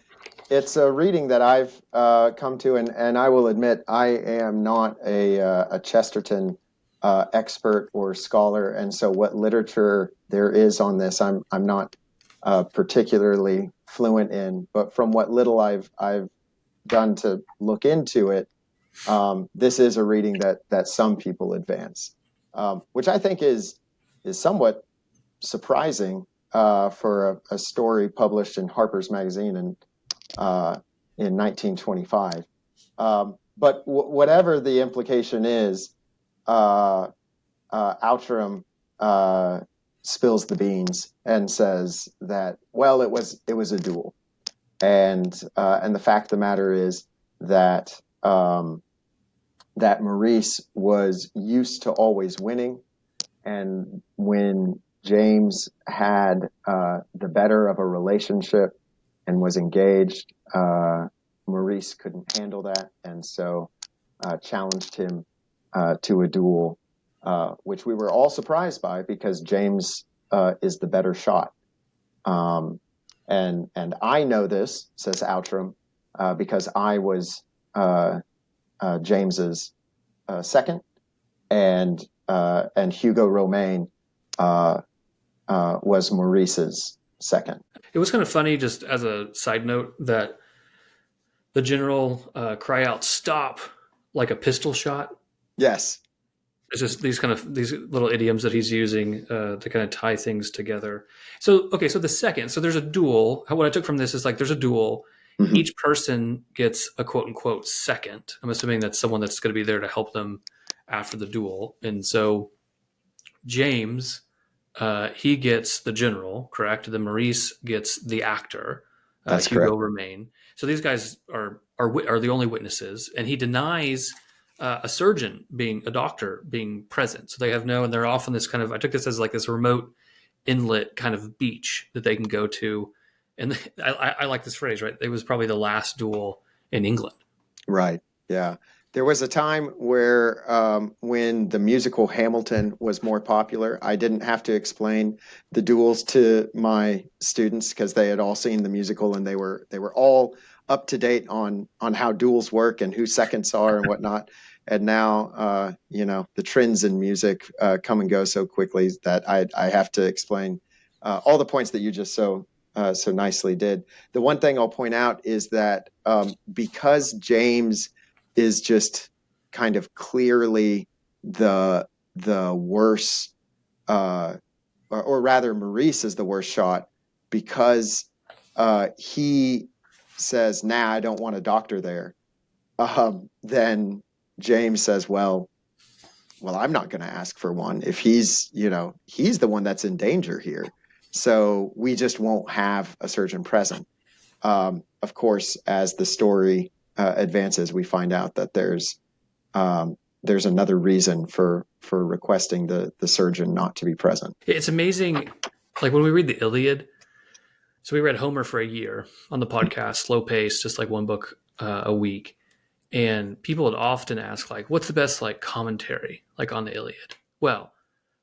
it's a reading that I've come to, and I will admit I am not a Chesterton expert or scholar, and so what literature there is on this, I'm not particularly fluent in. But from what little I've done to look into it, this is a reading that some people advance, which I think is somewhat surprising for a story published in Harper's Magazine uh, in 1925. But whatever the implication is, uh, Outram spills the beans and says that, well, it was a duel, and the fact of the matter is that that Maurice was used to always winning, and when James had the better of a relationship and was engaged, Maurice couldn't handle that, and so challenged him to a duel, which we were all surprised by because James is the better shot. Um, and I know this, says Outram, because I was James's second, and Hugo Romain was Maurice's second. It was kind of funny, just as a side note, that the general cry out "stop" like a pistol shot. Yes. It's just these little idioms that he's using to kind of tie things together. So okay, so the second, so there's a duel. What I took from this is like there's a duel. Mm-hmm. Each person gets a quote unquote second. I'm assuming that's someone that's going to be there to help them after the duel. And so James, he gets the general, correct? Then Maurice gets the actor, That's Hugo correct. Remain. So these guys are the only witnesses, and he denies a surgeon being a doctor being present. So they have no, and they're off on this kind of. I took this as like this remote inlet kind of beach that they can go to, and I like this phrase, right? It was probably the last duel in England. Right. Yeah. There was a time where, when the musical Hamilton was more popular, I didn't have to explain the duels to my students because they had all seen the musical and they were all up to date on how duels work and who seconds are and whatnot. And now, the trends in music come and go so quickly that I have to explain all the points that you just so nicely did. The one thing I'll point out is that, because James is just kind of clearly the worse, uh, or rather, Maurice is the worst shot because he says, "Nah, I don't want a doctor there." Then James says, "Well, I'm not going to ask for one if he's the one that's in danger here. So we just won't have a surgeon present." Of course, as the story advances, we find out that there's another reason for requesting the surgeon not to be present. It's amazing, like when we read the Iliad. So we read Homer for a year on the podcast, slow pace, just like one book a week. And people would often ask, like, what's the best like commentary like on the Iliad? Well,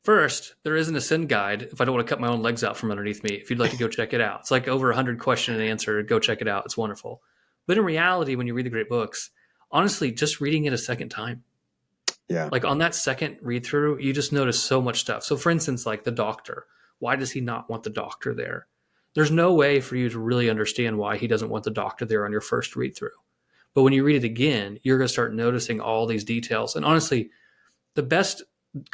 First, there is an Ascend guide if I don't want to cut my own legs out from underneath me. If you'd like to go check it out, it's like over 100 question and answer. Go check it out. It's wonderful. But in reality, when you read the great books, honestly, just reading it a second time, Yeah. like on that second read through, you just notice so much stuff. So, for instance, like the doctor, why does he not want the doctor there? There's no way for you to really understand why he doesn't want the doctor there on your first read through. But when you read it again, you're going to start noticing all these details. And honestly, the best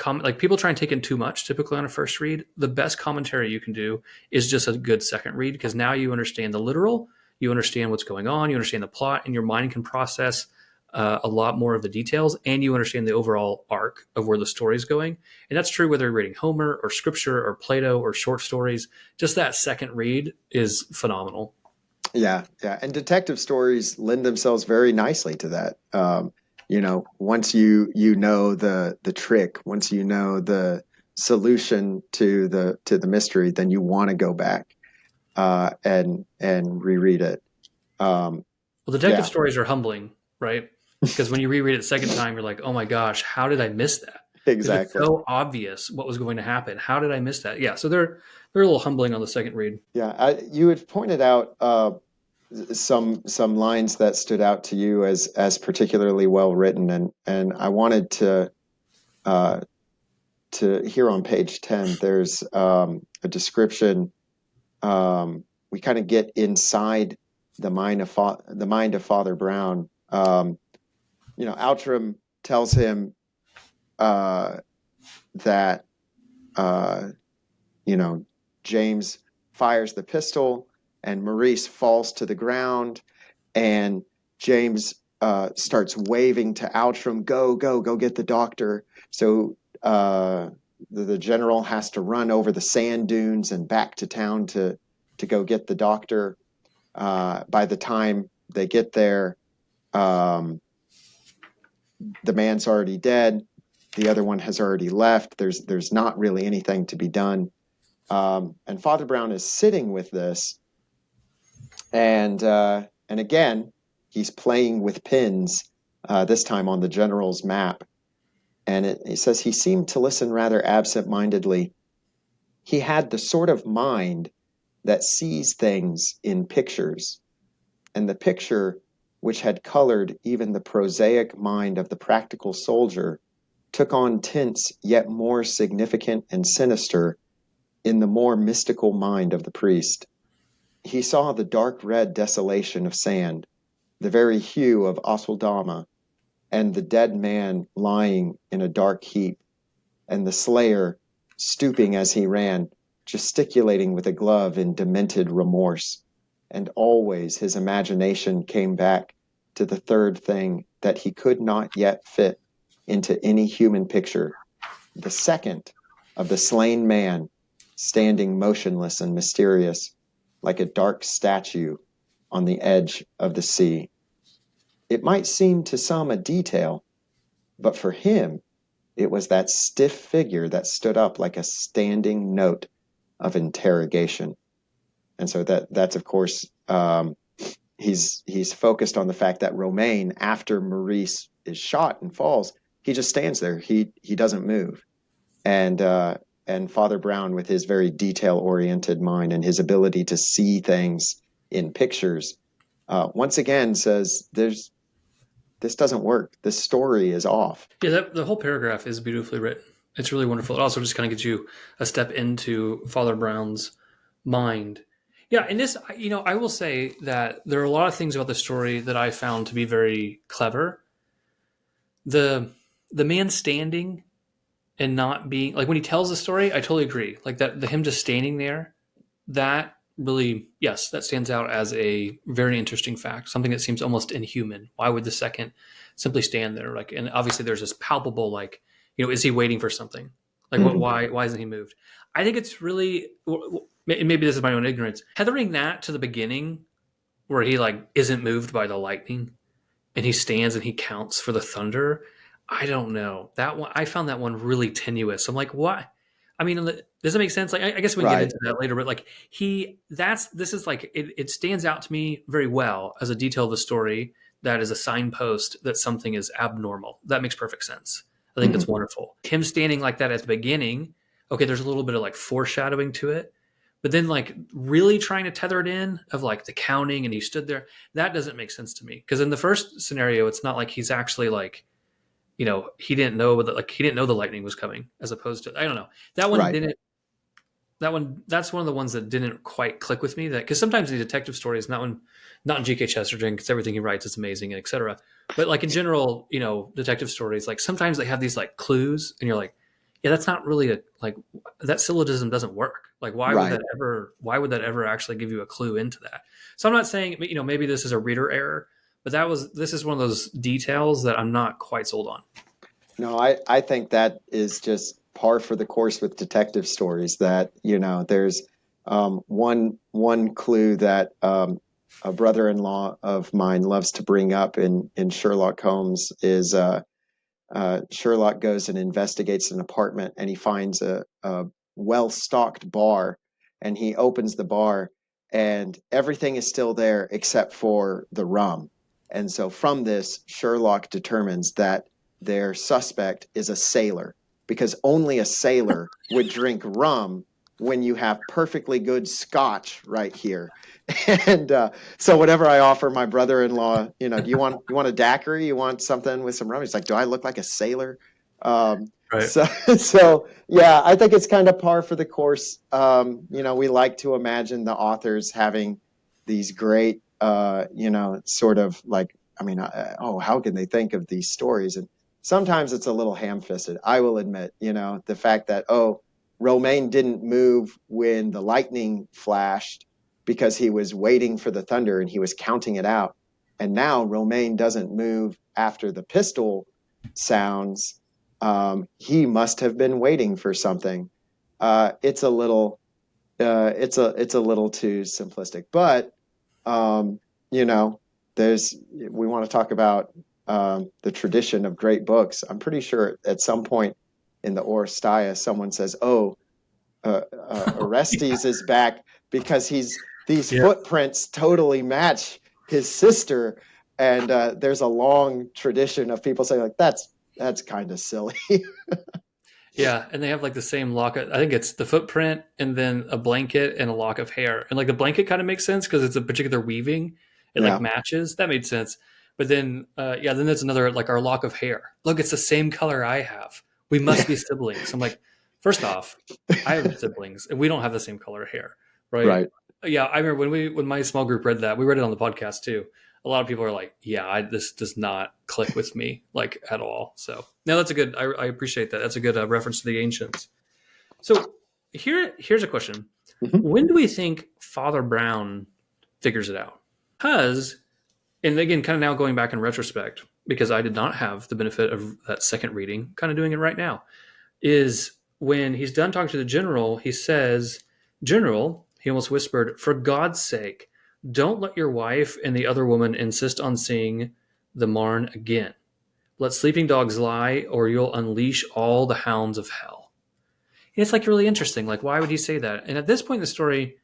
like people try and take in too much typically on a first read. The best commentary you can do is just a good second read, because now you understand the literal, you understand what's going on, you understand the plot, and your mind can process a lot more of the details, and you understand the overall arc of where the story is going. And that's true whether you're reading Homer or scripture or Plato or short stories. Just that second read is phenomenal. Yeah, yeah, and detective stories lend themselves very nicely to that. Once you know the trick, once you know the solution to the mystery, then you want to go back and reread it. Um, Well, detective yeah, stories are humbling, right? Because when you reread it the second time, you're like, oh my gosh, how did I miss that? It was exactly. so obvious what was going to happen. How did I miss that? Yeah, so they're a little humbling on the second read. Yeah, you had pointed out some lines that stood out to you as particularly well written, and I wanted uh, to here on page 10. There's a description. We kind of get inside the mind of Father Brown. Outram tells him uh, that uh, you know James fires the pistol, and Maurice falls to the ground, and James starts waving to Outram, "Go, go, go, get the doctor." So the general has to run over the sand dunes and back to town to go get the doctor. By the time they get there, um, the man's already dead. The other one has already left. There's not really anything to be done. And Father Brown is sitting with this, and again he's playing with pins. This time on the general's map, and he says he seemed to listen rather absent-mindedly. He had the sort of mind that sees things in pictures, and the picture which had colored even the prosaic mind of the practical soldier took on tints yet more significant and sinister in the more mystical mind of the priest. He saw the dark red desolation of sand, the very hue of Oswaldama, and the dead man lying in a dark heap, and the slayer stooping as he ran, gesticulating with a glove in demented remorse. And always his imagination came back to the third thing that he could not yet fit into any human picture, the second of the slain man standing motionless and mysterious, like a dark statue on the edge of the sea. It might seem to some a detail, but for him it was that stiff figure that stood up like a standing note of interrogation. And so that's of course he's focused on the fact that Romain, after Maurice is shot and falls, he just stands there. He doesn't move. And and Father Brown, with his very detail oriented mind and his ability to see things in pictures, once again says this doesn't work. This story is off. Yeah, the whole paragraph is beautifully written. It's really wonderful. It also just kind of gives you a step into Father Brown's mind. Yeah, and this, I will say that there are a lot of things about the story that I found to be very clever. The the man standing and not being like when he tells the story, I totally agree. Like that, the him just standing there, that really, yes, that stands out as a very interesting fact. Something that seems almost inhuman. Why would the second simply stand there? Like, and obviously there's this palpable, like, is he waiting for something? Like, what? Mm-hmm. Why isn't he moved? I think it's really, maybe this is my own ignorance. Tethering that to the beginning, where he like isn't moved by the lightning, and he stands and he counts for the thunder. I don't know that one. I found that one really tenuous. I'm like, what? I mean, does it make sense? Like, I guess we can get Right. into that later, but like this is like, it stands out to me very well as a detail of the story that is a signpost that something is abnormal. That makes perfect sense. I think Mhm. that's wonderful. Him standing like that at the beginning, okay, there's a little bit of like foreshadowing to it, but then like really trying to tether it in of like the counting and he stood there, that doesn't make sense to me. Because in the first scenario, it's not like he's actually like, he didn't know that like he didn't know the lightning was coming, as opposed to I don't know. That one Right. didn't that's one of the ones that didn't quite click with me. That because sometimes the detective stories, not in G.K. Chesterton, because everything he writes is amazing and etc. But like in general, detective stories, like sometimes they have these like clues, and you're like, yeah, that's not really a like that syllogism doesn't work. Like, Right. why would that ever actually give you a clue into that? So I'm not saying maybe this is a reader error, but this is one of those details that I'm not quite sold on. No, I think that is just par for the course with detective stories that, there's one clue that a brother-in-law of mine loves to bring up in Sherlock Holmes is Sherlock goes and investigates an apartment and he finds a well-stocked bar and he opens the bar and everything is still there except for the rum. And so from this, Sherlock determines that their suspect is a sailor because only a sailor would drink rum when you have perfectly good scotch right here. And so whenever I offer my brother-in-law, do you want a daiquiri? You want something with some rum? He's like, do I look like a sailor? Um, Right. so so yeah, I think it's kind of par for the course. We like to imagine the authors having these great, sort of like, I mean, how can they think of these stories? And sometimes it's a little ham-fisted. I will admit, the fact that Romaine didn't move when the lightning flashed because he was waiting for the thunder and he was counting it out. And now Romaine doesn't move after the pistol sounds. He must have been waiting for something. It's a little, it's a little too simplistic. But um, you know, we want to talk about the tradition of great books. I'm pretty sure at some point in the Oresteia, someone says, "Oh, Orestes is back because these Yeah. footprints totally match his sister." And there's a long tradition of people saying like that's kind of silly. Yeah, and they have like the same lock. I think it's the footprint and then a blanket and a lock of hair. And like the blanket kind of makes sense because it's a particular weaving. It like Yeah. matches. That made sense. But then, yeah, then there's another like our lock of hair. Look, it's the same color I have. We must be siblings. I'm like, first off, I have siblings and we don't have the same color hair, right? Right. Yeah, I remember when my small group read that. We read it on the podcast too. A lot of people are like, "Yeah, this does not click with me like at all." So no, that's a good. I appreciate that. That's a good reference to the ancients. So here's a question: Mhm. when do we think Father Brown figures it out? Because, and again, kind of now going back in retrospect, because I did not have the benefit of that second reading, kind of doing it right now, is when he's done talking to the general, he says, "General," he almost whispered, "for God's sake, don't let your wife and the other woman insist on seeing the Marne again. Let sleeping dogs lie, or you'll unleash all the hounds of hell." And it's like really interesting. Like, why would he say that? And at this point in the story,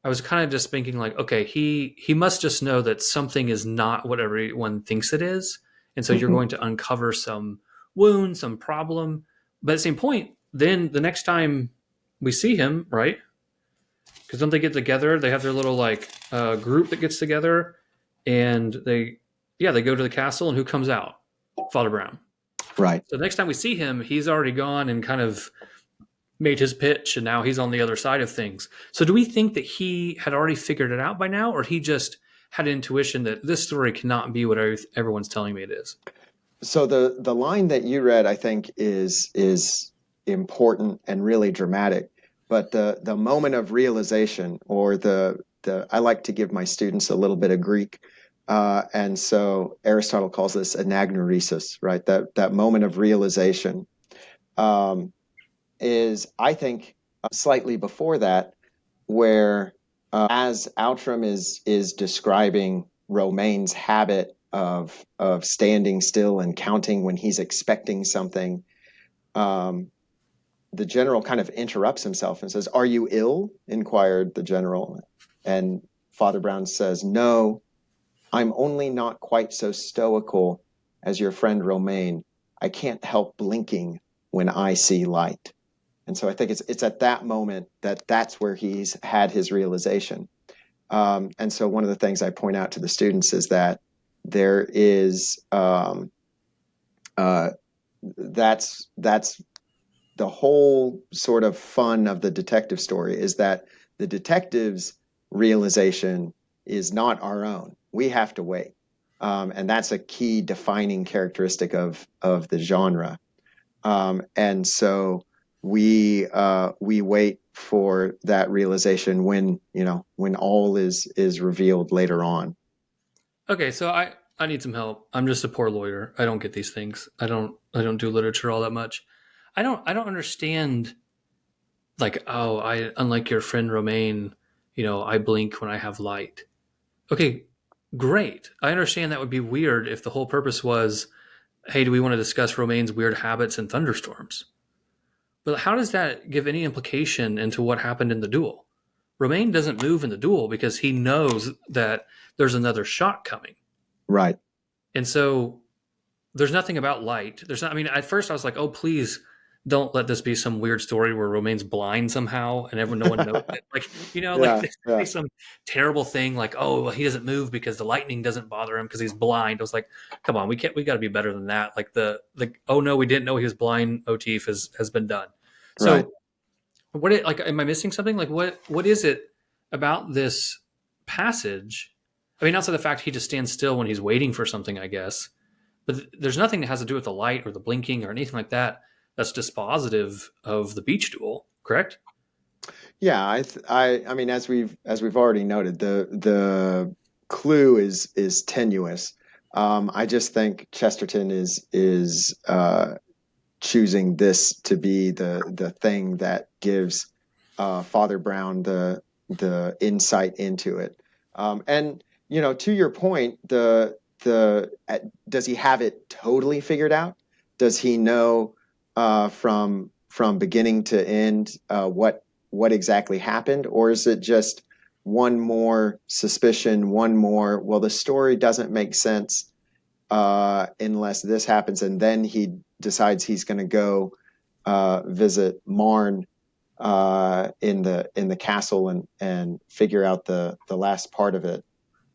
I was kind of just thinking, like, okay, he must just know that something is not what everyone thinks it is, and so you're Mhm. going to uncover some wound, some problem. But at the same point, then the next time we see him, right? Because don't they get together? They have their little like group that gets together, and they go to the castle, and who comes out? Father Brown. Right. So the next time we see him, he's already gone and kind of made his pitch, and now he's on the other side of things. So do we think that he had already figured it out by now, or he just had intuition that this story cannot be what everyone's telling me it is? So the line that you read, I think, is important and really dramatic. But the moment of realization, or the I like to give my students a little bit of Greek, and so Aristotle calls this anagnoresis, right? That moment of realization um, is, I think, slightly before that, where as Outram is describing Romaine's habit of standing still and counting when he's expecting something, um, the general kind of interrupts himself and says, "Are you ill?" inquired the general, and Father Brown says, "No, I'm only not quite so stoical as your friend Romaine. I can't help blinking when I see light. And so I think it's at that moment that that's where he's had his realization. And so one of the things I point out to the students is that there is uh, that's the whole sort of fun of the detective story is that the detective's realization is not our own. We have to wait. And that's a key defining characteristic of the genre. And so we wait for that realization when when all is revealed later on. Okay, so I need some help. I'm just a poor lawyer. I don't get these things. I don't do literature all that much. I don't understand like, oh, I unlike your friend Romaine, I blink when I have light. Okay, great. I understand that would be weird if the whole purpose was, hey, do we want to discuss Romaine's weird habits and thunderstorms? But how does that give any implication into what happened in the duel? Romaine doesn't move in the duel because he knows that there's another shot coming. Right, And so there's nothing about light. There's not. I mean, at first I was like, oh, please don't let this be some weird story where Romaine's blind somehow and no one knows it. Like, like yeah, there's yeah, some terrible thing like, oh, well, he doesn't move because the lightning doesn't bother him because he's blind. I was like, come on, we got to be better than that. Like the oh no, we didn't know he was blind motif has been done. right. So like am I missing something? Like what is it about this passage? I mean, outside the fact he just stands still when he's waiting for something, I guess, but there's nothing that has to do with the light or the blinking or anything like that that's dispositive of the beach duel, correct? Yeah, I mean, as we've already noted, the clue is tenuous. I just think Chesterton is choosing this to be the thing that gives Father Brown the insight into it. And to your point, does he have it totally figured out? Does he know from beginning to end what exactly happened, or is it just one more suspicion, one more? Well, the story doesn't make sense unless this happens, and then he decides he's going to go visit Marne in the castle and figure out the last part of it.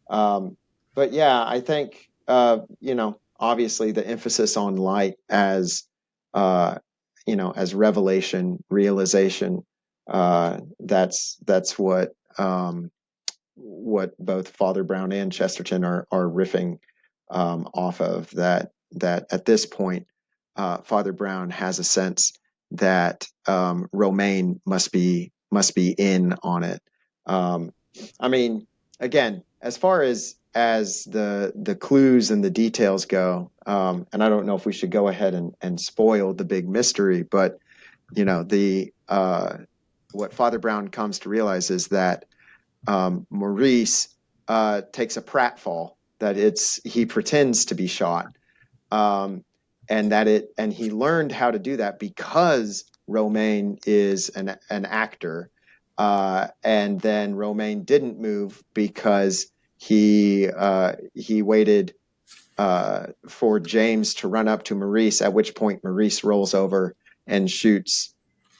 But yeah, I think obviously the emphasis on light as uh, as revelation, realization. That's what both Father Brown and Chesterton are riffing off of. That at this point, Father Brown has a sense that Romaine must be in on it. Um, I mean, again, as far as the clues and the details go, and I don't know if we should go ahead and spoil the big mystery, but the what Father Brown comes to realize is that Maurice takes a pratfall, that he pretends to be shot, um, and he learned how to do that because Romaine is an actor, and then Romaine didn't move because he waited for James to run up to Maurice, at which point Maurice rolls over and shoots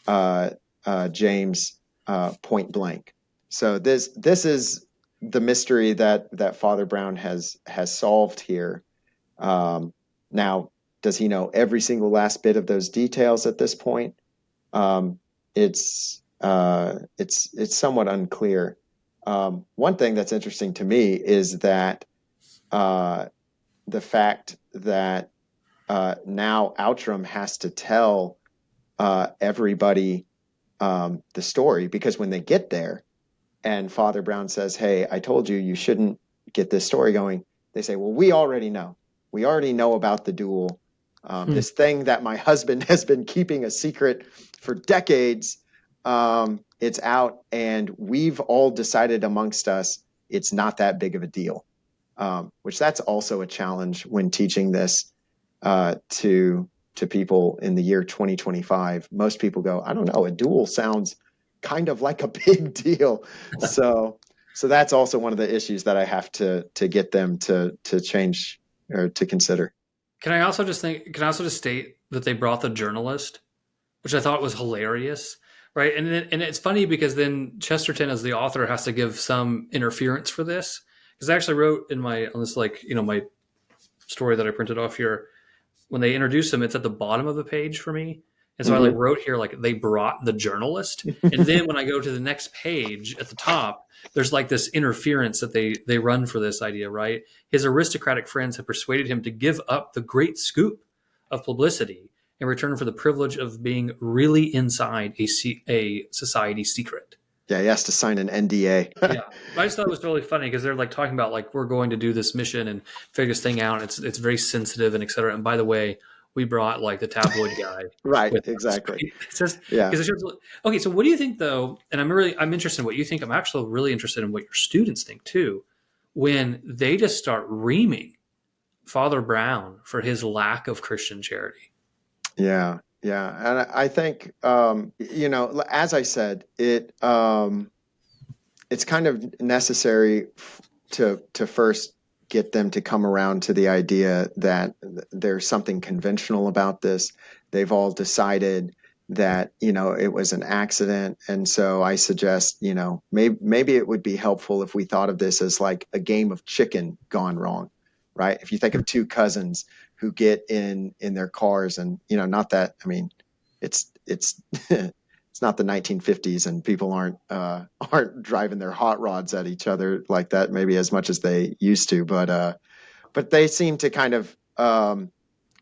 uh, James point blank. So this is the mystery that Father Brown has solved here. Um, Now, does he know every single last bit of those details at this point? Um, it's somewhat unclear. One thing that's interesting to me is that uh, the fact that now Outram has to tell everybody the story, because when they get there and Father Brown says, "Hey, I told you you shouldn't get this story going," they say, "Well, we already know. We already know about the duel. Hmm. This thing that my husband has been keeping a secret for decades. It's out, and we've all decided amongst us it's not that big of a deal." Which that's also a challenge when teaching this to people in the year 2025. Most people go, "I don't know, a duel sounds kind of like a big deal." So that's also one of the issues that I have to get them to change or to consider. Can I also just state that they brought the journalist, which I thought was hilarious, right? And it's funny because then Chesterton, as the author, has to give some interference for this, because I actually wrote in my on this, like, my story that I printed off here, when they introduce him, it's at the bottom of the page for me. And so I like Mm-hmm. wrote here, like, they brought the journalist. And then when I go to the next page at the top, there's like this interference that they run for this idea, right? His aristocratic friends have persuaded him to give up the great scoop of publicity in return for the privilege of being really inside a society secret. Yeah, he has to sign an NDA. Yeah. I just thought it was really funny because they're like talking about, like, we're going to do this mission and figure this thing out. And it's very sensitive and et cetera. And by the way, we brought like the tabloid guy Right, with us. exactly. Right? It's just Yeah. because it's okay. So what do you think though? And I'm interested in what you think. I'm actually really interested in what your students think too, when they just start reaming Father Brown for his lack of Christian charity. Yeah. Yeah. And I think, as I said, it's kind of necessary to first get them to come around to the idea that there's something conventional about this. They've all decided that it was an accident, and so I suggest maybe it would be helpful if we thought of this as like a game of chicken gone wrong, right? If you think of two cousins who get in their cars, and not that, I mean, it's it's not the 1950s, and people aren't driving their hot rods at each other like that, maybe as much as they used to, but they seem to kind of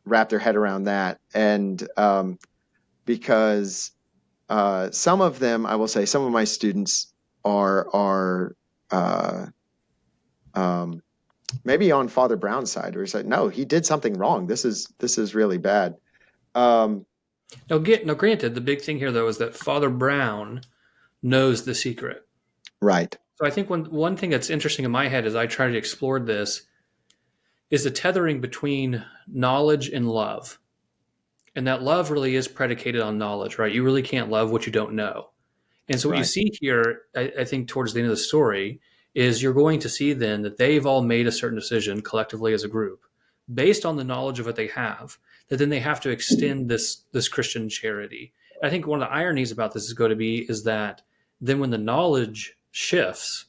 wrap their head around that, and because some of them, I will say, some of my students are um, maybe on Father Brown's side, or say, no, he did something wrong. This is really bad. Um, Now, granted, the big thing here though is that Father Brown knows the secret. right, So I think one thing that's interesting in my head as I try to explore this is the tethering between knowledge and love. And that love really is predicated on knowledge, right? You really can't love what you don't know. And so what you right, see here, I think towards the end of the story, is you're going to see then that they've all made a certain decision collectively as a group based on the knowledge of what they have, that then they have to extend this Christian charity. And I think one of the ironies about this is going to be is that then when the knowledge shifts,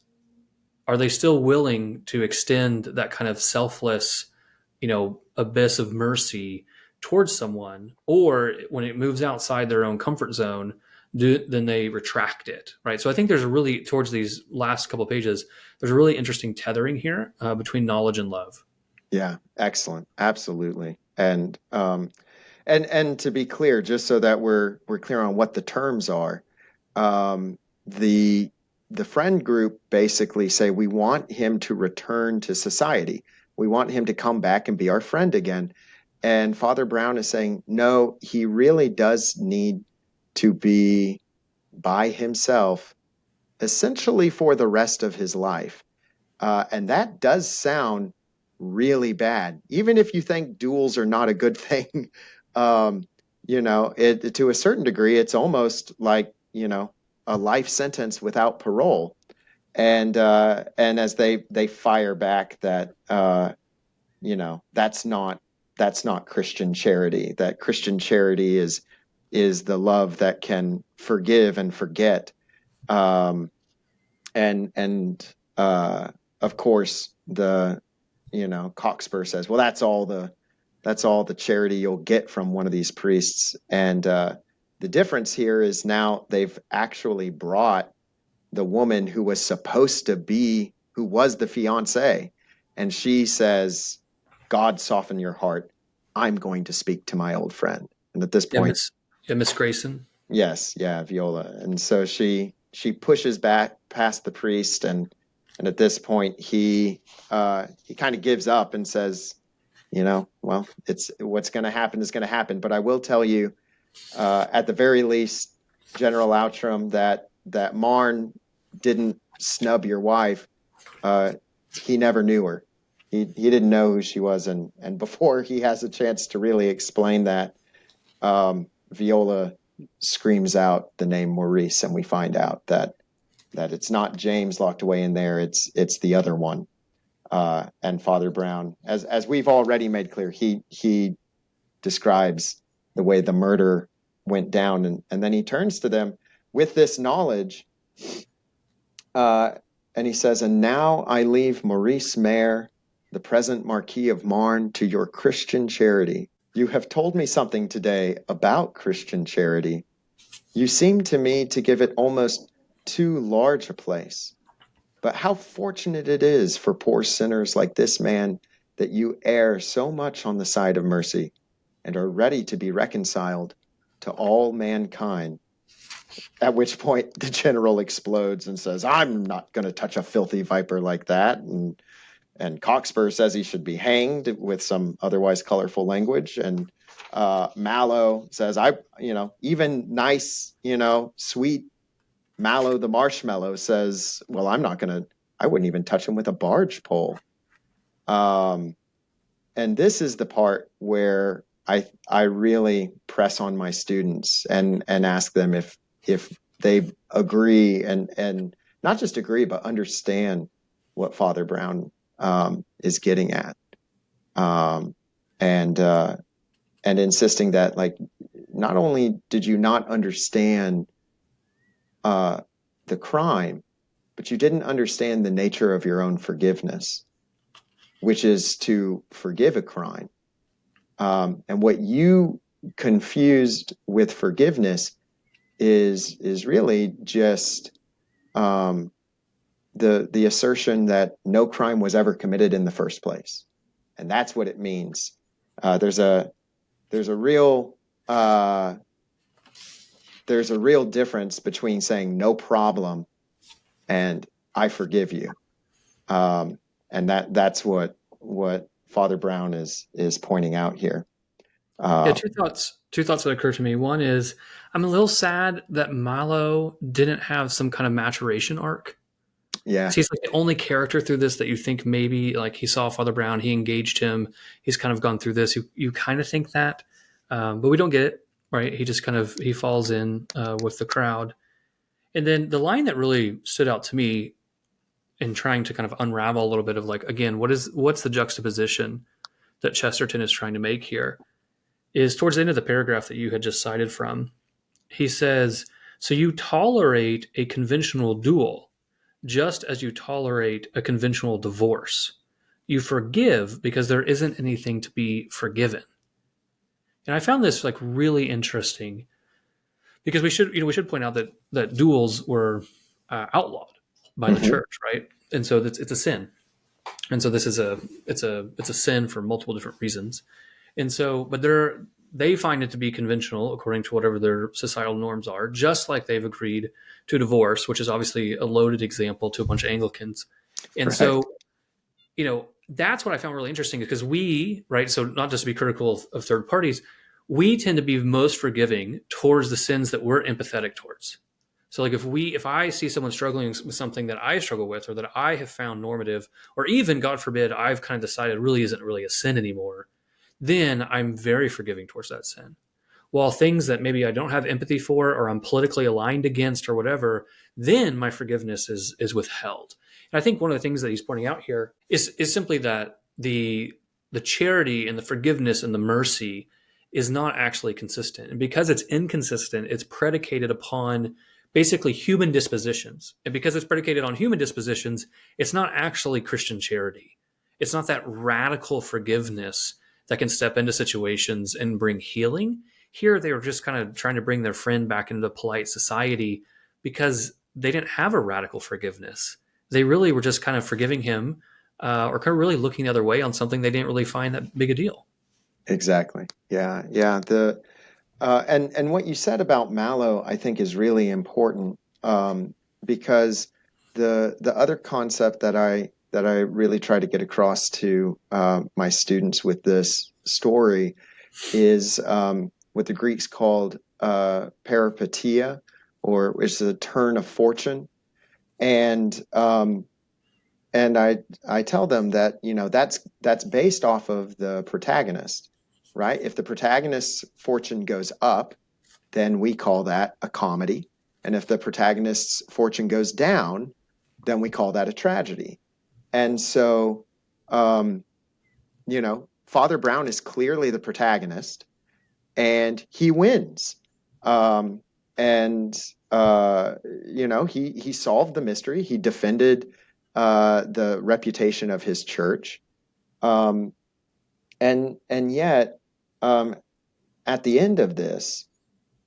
are they still willing to extend that kind of selfless, abyss of mercy towards someone, or when it moves outside their own comfort zone, then they retract it, right? So I think there's a really, towards these last couple of pages, there's a really interesting tethering here between knowledge and love. yeah, excellent, absolutely, and to be clear, just so that we're clear on what the terms are, um, the the friend group basically say we want him to return to society. We want him to come back and be our friend again. And Father Brown is saying, no, he really does need to be by himself, essentially for the rest of his life. And that does sound really bad, even if you think duels are not a good thing. um, it to a certain degree, it's almost like a life sentence without parole. And as they fire back that that's not Christian charity. That Christian charity is the love that can forgive and forget. Um, and of course the Cockspur says, well, that's all the charity you'll get from one of these priests. And the difference here is now they've actually brought the woman who was supposed to be, who was the fiance, and she says, God soften your heart, I'm going to speak to my old friend. And at this Yeah, point, Miss Grayson. yes, yeah, Viola. And so she pushes back past the priest, and at this point he kind of gives up and says, well, it's what's going to happen is going to happen. But I will tell you, at the very least, General Outram, that Marne didn't snub your wife. Uh, he never knew her. He didn't know who she was, and before he has a chance to really explain that, Viola screams out the name Maurice, and we find out that it's not James locked away in there. It's the other one. And Father Brown, as we've already made clear, he describes the way the murder went down, and then he turns to them with this knowledge, uh, and he says, "And now I leave Maurice Maire, the present Marquis of Marne, to your Christian charity. You have told me something today about Christian charity. You seem to me to give it almost too large a place. But how fortunate it is for poor sinners like this man that you err so much on the side of mercy and are ready to be reconciled to all mankind." At which point the general explodes and says, "I'm not going to touch a filthy viper like that." And Cockspur says he should be hanged with some otherwise colorful language. And Mallow says, even nice, sweet Mallow the marshmallow says, "Well, I wouldn't even touch him with a barge pole." Um, and this is the part where I really press on my students and ask them if they agree and not just agree, but understand what Father Brown is getting at. Um, and and insisting that, like, not only did you not understand uh, the crime, but you didn't understand the nature of your own forgiveness, which is to forgive a crime. And what you confused with forgiveness is really just um, the assertion that no crime was ever committed in the first place, and that's what it means. There's a there's a real uh, there's a real difference between saying no problem and I forgive you. Um, and that's what Father Brown is pointing out here. Yeah, Uh, two thoughts that occur to me. One is I'm a little sad that Milo didn't have some kind of maturation arc. yeah, So he's like the only character through this that you think maybe like he saw Father Brown, he engaged him, he's kind of gone through this. You kind of think that, but we don't get it, right? He just kind of he falls in with the crowd. And then the line that really stood out to me in trying to kind of unravel a little bit of like again, what's the juxtaposition that Chesterton is trying to make here is towards the end of the paragraph that you had just cited from. He says, "So you tolerate a conventional duel just as you tolerate a conventional divorce. You forgive because there isn't anything to be forgiven." And I found this like really interesting because we should point out that duels were outlawed by the mm-hmm. church, right? And so it's a sin. And so this is it's a sin for multiple different reasons. And so, but they find it to be conventional according to whatever their societal norms are, just like they've agreed to divorce, which is obviously a loaded example to a bunch of Anglicans. And Right, so, that's what I found really interesting because we, right, so not just to be critical of third parties, we tend to be most forgiving towards the sins that we're empathetic towards. So like if I see someone struggling with something that I struggle with or that I have found normative, or even God forbid, I've kind of decided really isn't really a sin anymore, then I'm very forgiving towards that sin. While things that maybe I don't have empathy for or I'm politically aligned against or whatever, then my forgiveness is withheld. And I think one of the things that he's pointing out here is simply that the charity and the forgiveness and the mercy is not actually consistent. And because it's inconsistent, it's predicated upon basically human dispositions. And because it's predicated on human dispositions, it's not actually Christian charity. It's not that radical forgiveness that can step into situations and bring healing. Here, they were just kind of trying to bring their friend back into polite society because they didn't have a radical forgiveness. They really were just kind of forgiving him or kind of really looking the other way on something they didn't really find that big a deal. exactly. Yeah, yeah. And what you said about Mallow, I think, is really important, because the other concept that I really try to get across to my students with this story is what the Greeks called peripeteia, or which is a turn of fortune. And I tell them that that's based off of the protagonist, right? If the protagonist's fortune goes up, then we call that a comedy. And if the protagonist's fortune goes down, then we call that a tragedy. And so um, Father Brown is clearly the protagonist, and he wins. Um, and he solved the mystery. He defended the reputation of his church. Um, and yet, um, at the end of this,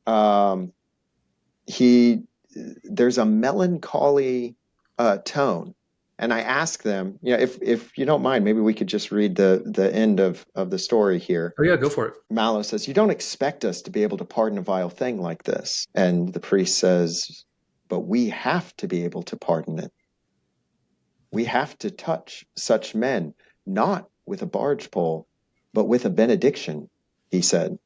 um, he there's a melancholy tone. And I ask them, if you don't mind, maybe we could just read the end of the story here. Oh yeah, go for it. Mallow says, "You don't expect us to be able to pardon a vile thing like this." And the priest says, "But we have to be able to pardon it. We have to touch such men, not with a barge pole, but with a benediction," he said.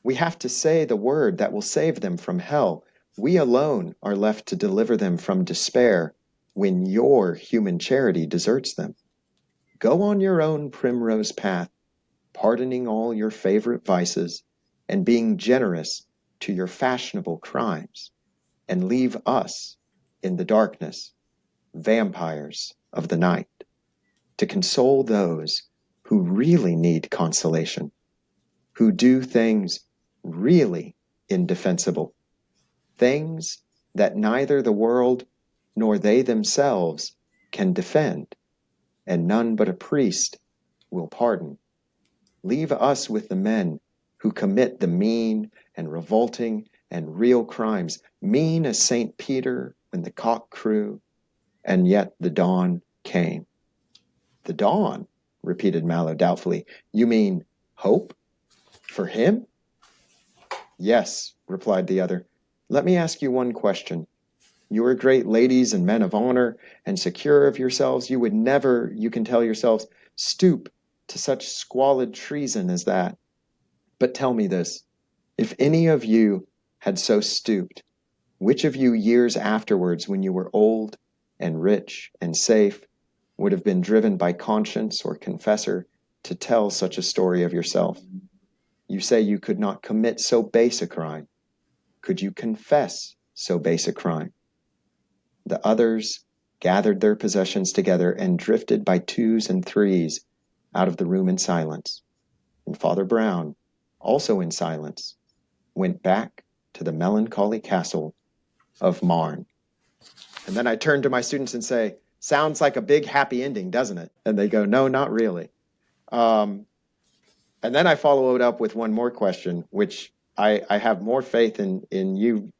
"We have to say the word that will save them from hell. We alone are left to deliver them from despair when your human charity deserts them. Go on your own primrose path, pardoning all your favorite vices, and being generous to your fashionable crimes, and leave us in the darkness, vampires of the night, to console those who really need consolation, who do things really indefensible, things that neither the world nor they themselves can defend, and none but a priest will pardon. Leave us with the men who commit the mean and revolting and real crimes, mean as St. Peter when the cock crew, and yet the dawn came." "The dawn?" repeated Mallow doubtfully. "You mean hope? For him?" "Yes," replied the other. "Let me ask you one question. You are great ladies and men of honor, and secure of yourselves. You would never, you can tell yourselves, stoop to such squalid treason as that. But tell me this, if any of you had so stooped, which of you years afterwards, when you were old and rich and safe, would have been driven by conscience or confessor to tell such a story of yourself? You say you could not commit so base a crime. Could you confess so base a crime?" The others gathered their possessions together and drifted by twos and threes out of the room in silence. And Father Brown, also in silence, went back to the melancholy castle of Marne. And then I turn to my students and say, "Sounds like a big happy ending, doesn't it?" And they go, "No, not really." Um, and then I follow it up with one more question, which I have more faith in you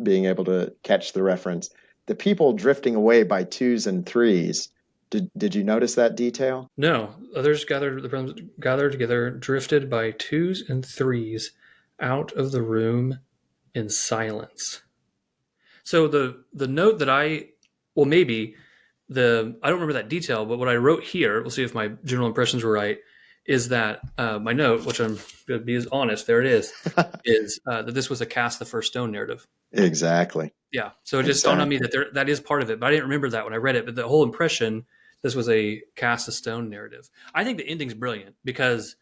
being able to catch the reference. The people drifting away by twos and threes. Did you notice that detail? No, others gathered together, drifted by twos and threes out of the room in silence. So the note that well maybe I don't remember that detail, but what I wrote here, we'll see if my general impressions were right, is that my note, which I'm going to be as honest, there it is that this was a cast the first stone narrative. Exactly. Yeah. So it just dawned on me Exactly. that that is part of it, but I didn't remember that when I read it. But the whole impression, this was a cast a stone narrative. I think the ending's brilliant because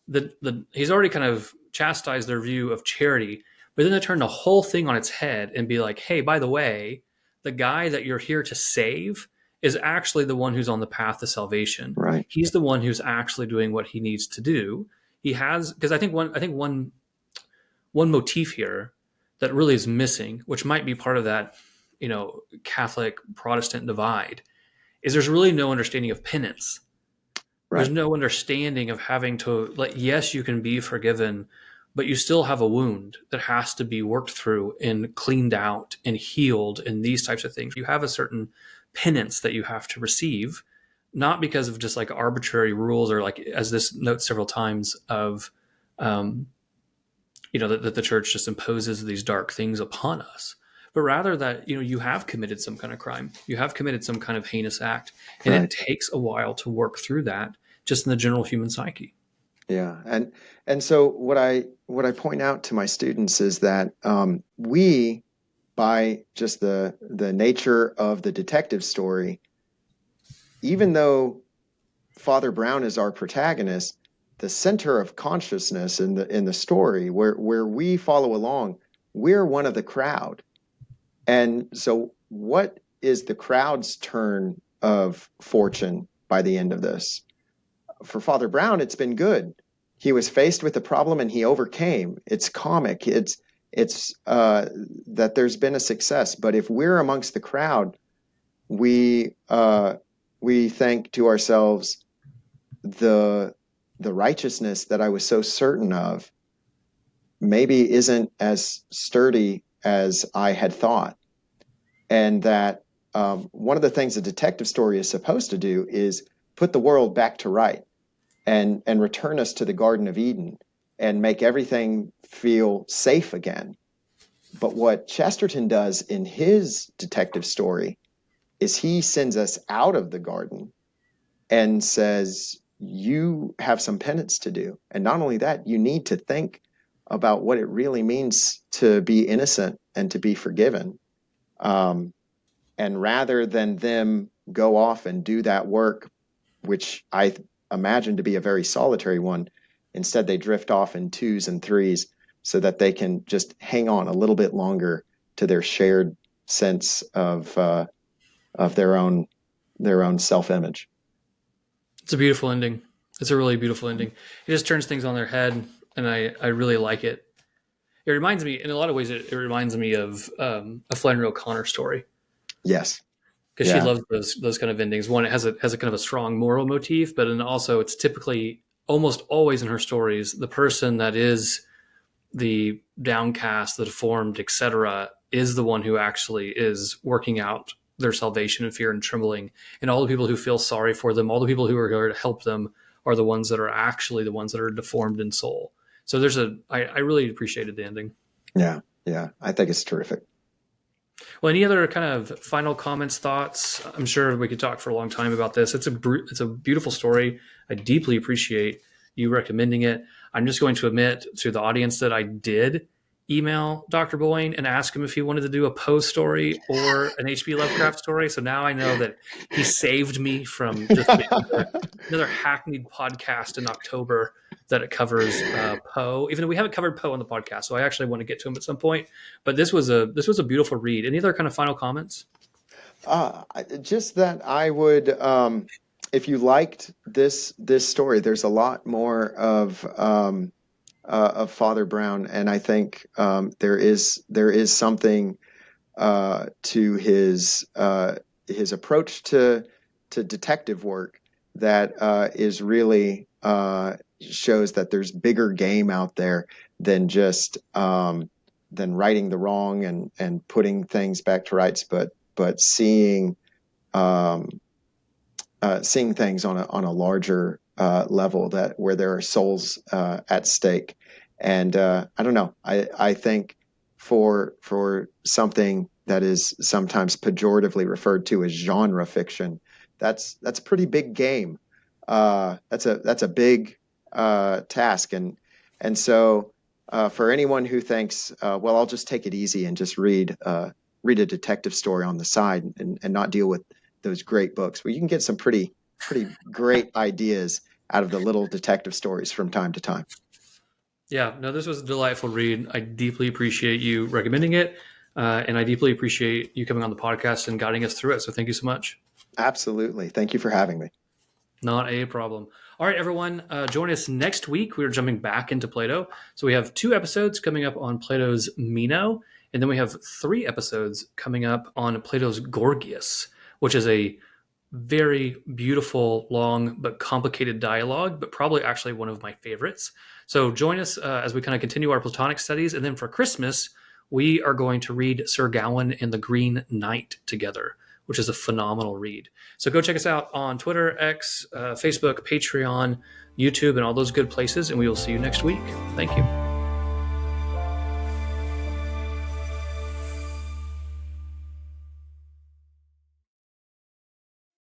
the he's already kind of chastised their view of charity, but then to turn the whole thing on its head and be like, hey, by the way, the guy that you're here to save is actually the one who's on the path to salvation. Right. He's the one who's actually doing what he needs to do. He has because I think one motif here that really is missing, which might be part of that, Catholic Protestant divide, is there's really no understanding of penance. There's Right. no understanding of having to, like, yes, you can be forgiven, but you still have a wound that has to be worked through and cleaned out and healed and these types of things. You have a certain penance that you have to receive, not because of just like arbitrary rules or like, as this notes several times, of um, that the church just imposes these dark things upon us, but rather that you have committed some kind of crime, you have committed some kind of heinous act, and it Right. takes a while to work through that, just in the general human psyche. Yeah. And so what I point out to my students is that we, by just the nature of the detective story, even though Father Brown is our protagonist, the center of consciousness in the story where we follow along, we're one of the crowd. And so what is the crowd's turn of fortune by the end of this. For Father Brown, it's been good. He was faced with a problem and he overcame. It's comic. It's that there's been a success. But if we're amongst the crowd, we we think to ourselves, the the righteousness that I was so certain of maybe isn't as sturdy as I had thought. And that one of the things a detective story is supposed to do is put the world back to right and return us to the Garden of Eden and make everything feel safe again. But what Chesterton does in his detective story is he sends us out of the garden and says, you have some penance to do. And not only that, you need to think about what it really means to be innocent and to be forgiven. Um, and rather than them go off and do that work, which I imagine to be a very solitary one, instead they drift off in twos and threes so that they can just hang on a little bit longer to their shared sense of their own self image. It's a beautiful ending. It's a really beautiful ending. It just turns things on their head, and I really like it. It reminds me, in a lot of ways, it reminds me of a Flannery O'Connor story, Yes. because she Yeah. loves those kind of endings. One, it has a kind of a strong moral motif, but then also it's typically almost always in her stories the person that is the downcast, the deformed, etc., is the one who actually is working out their salvation in fear and trembling. And all the people who feel sorry for them, all the people who are here to help them, are the ones that are actually the ones that are deformed in soul. So I really appreciated the ending. Yeah. Yeah. I think it's terrific. Well, any other kind of final comments, thoughts? I'm sure we could talk for a long time about this. It's a beautiful story. I deeply appreciate you recommending it. I'm just going to admit to the audience that I did email Dr. Boyne and ask him if he wanted to do a Poe story or an H.P. Lovecraft story. So now I know that he saved me from just being another hackneyed podcast in October that it covers Poe, even though we haven't covered Poe on the podcast. So I actually want to get to him at some point. But this was a beautiful read. Any other kind of final comments? Just that I would, if you liked this story, there's a lot more of Father Brown, and I think there is something to his approach to detective work that is really shows that there's bigger game out there than just than righting the wrong and putting things back to rights, but um, seeing things on a larger level that where there are souls at stake. And I don't know. I think for something that is sometimes pejoratively referred to as genre fiction, that's a pretty big game. That's a big task, and so for anyone who thinks, well, I'll just take it easy and just read a detective story on the side and not deal with those great books. Well, you can get some pretty great ideas out of the little detective stories from time to time. Yeah, no, this was a delightful read. I deeply appreciate you recommending it. And I deeply appreciate you coming on the podcast and guiding us through it. So thank you so much. Absolutely. Thank you for having me. Not a problem. All right, everyone, join us next week. We're jumping back into Plato. So we have 2 episodes coming up on Plato's Meno, and then we have 3 episodes coming up on Plato's Gorgias, which is a very beautiful, long, but complicated dialogue, but probably actually one of my favorites. So join us as we kind of continue our Platonic studies. And then for Christmas, we are going to read Sir Gawain and the Green Knight together, which is a phenomenal read. So go check us out on Twitter, X, Facebook, Patreon, YouTube, and all those good places. And we will see you next week. Thank you.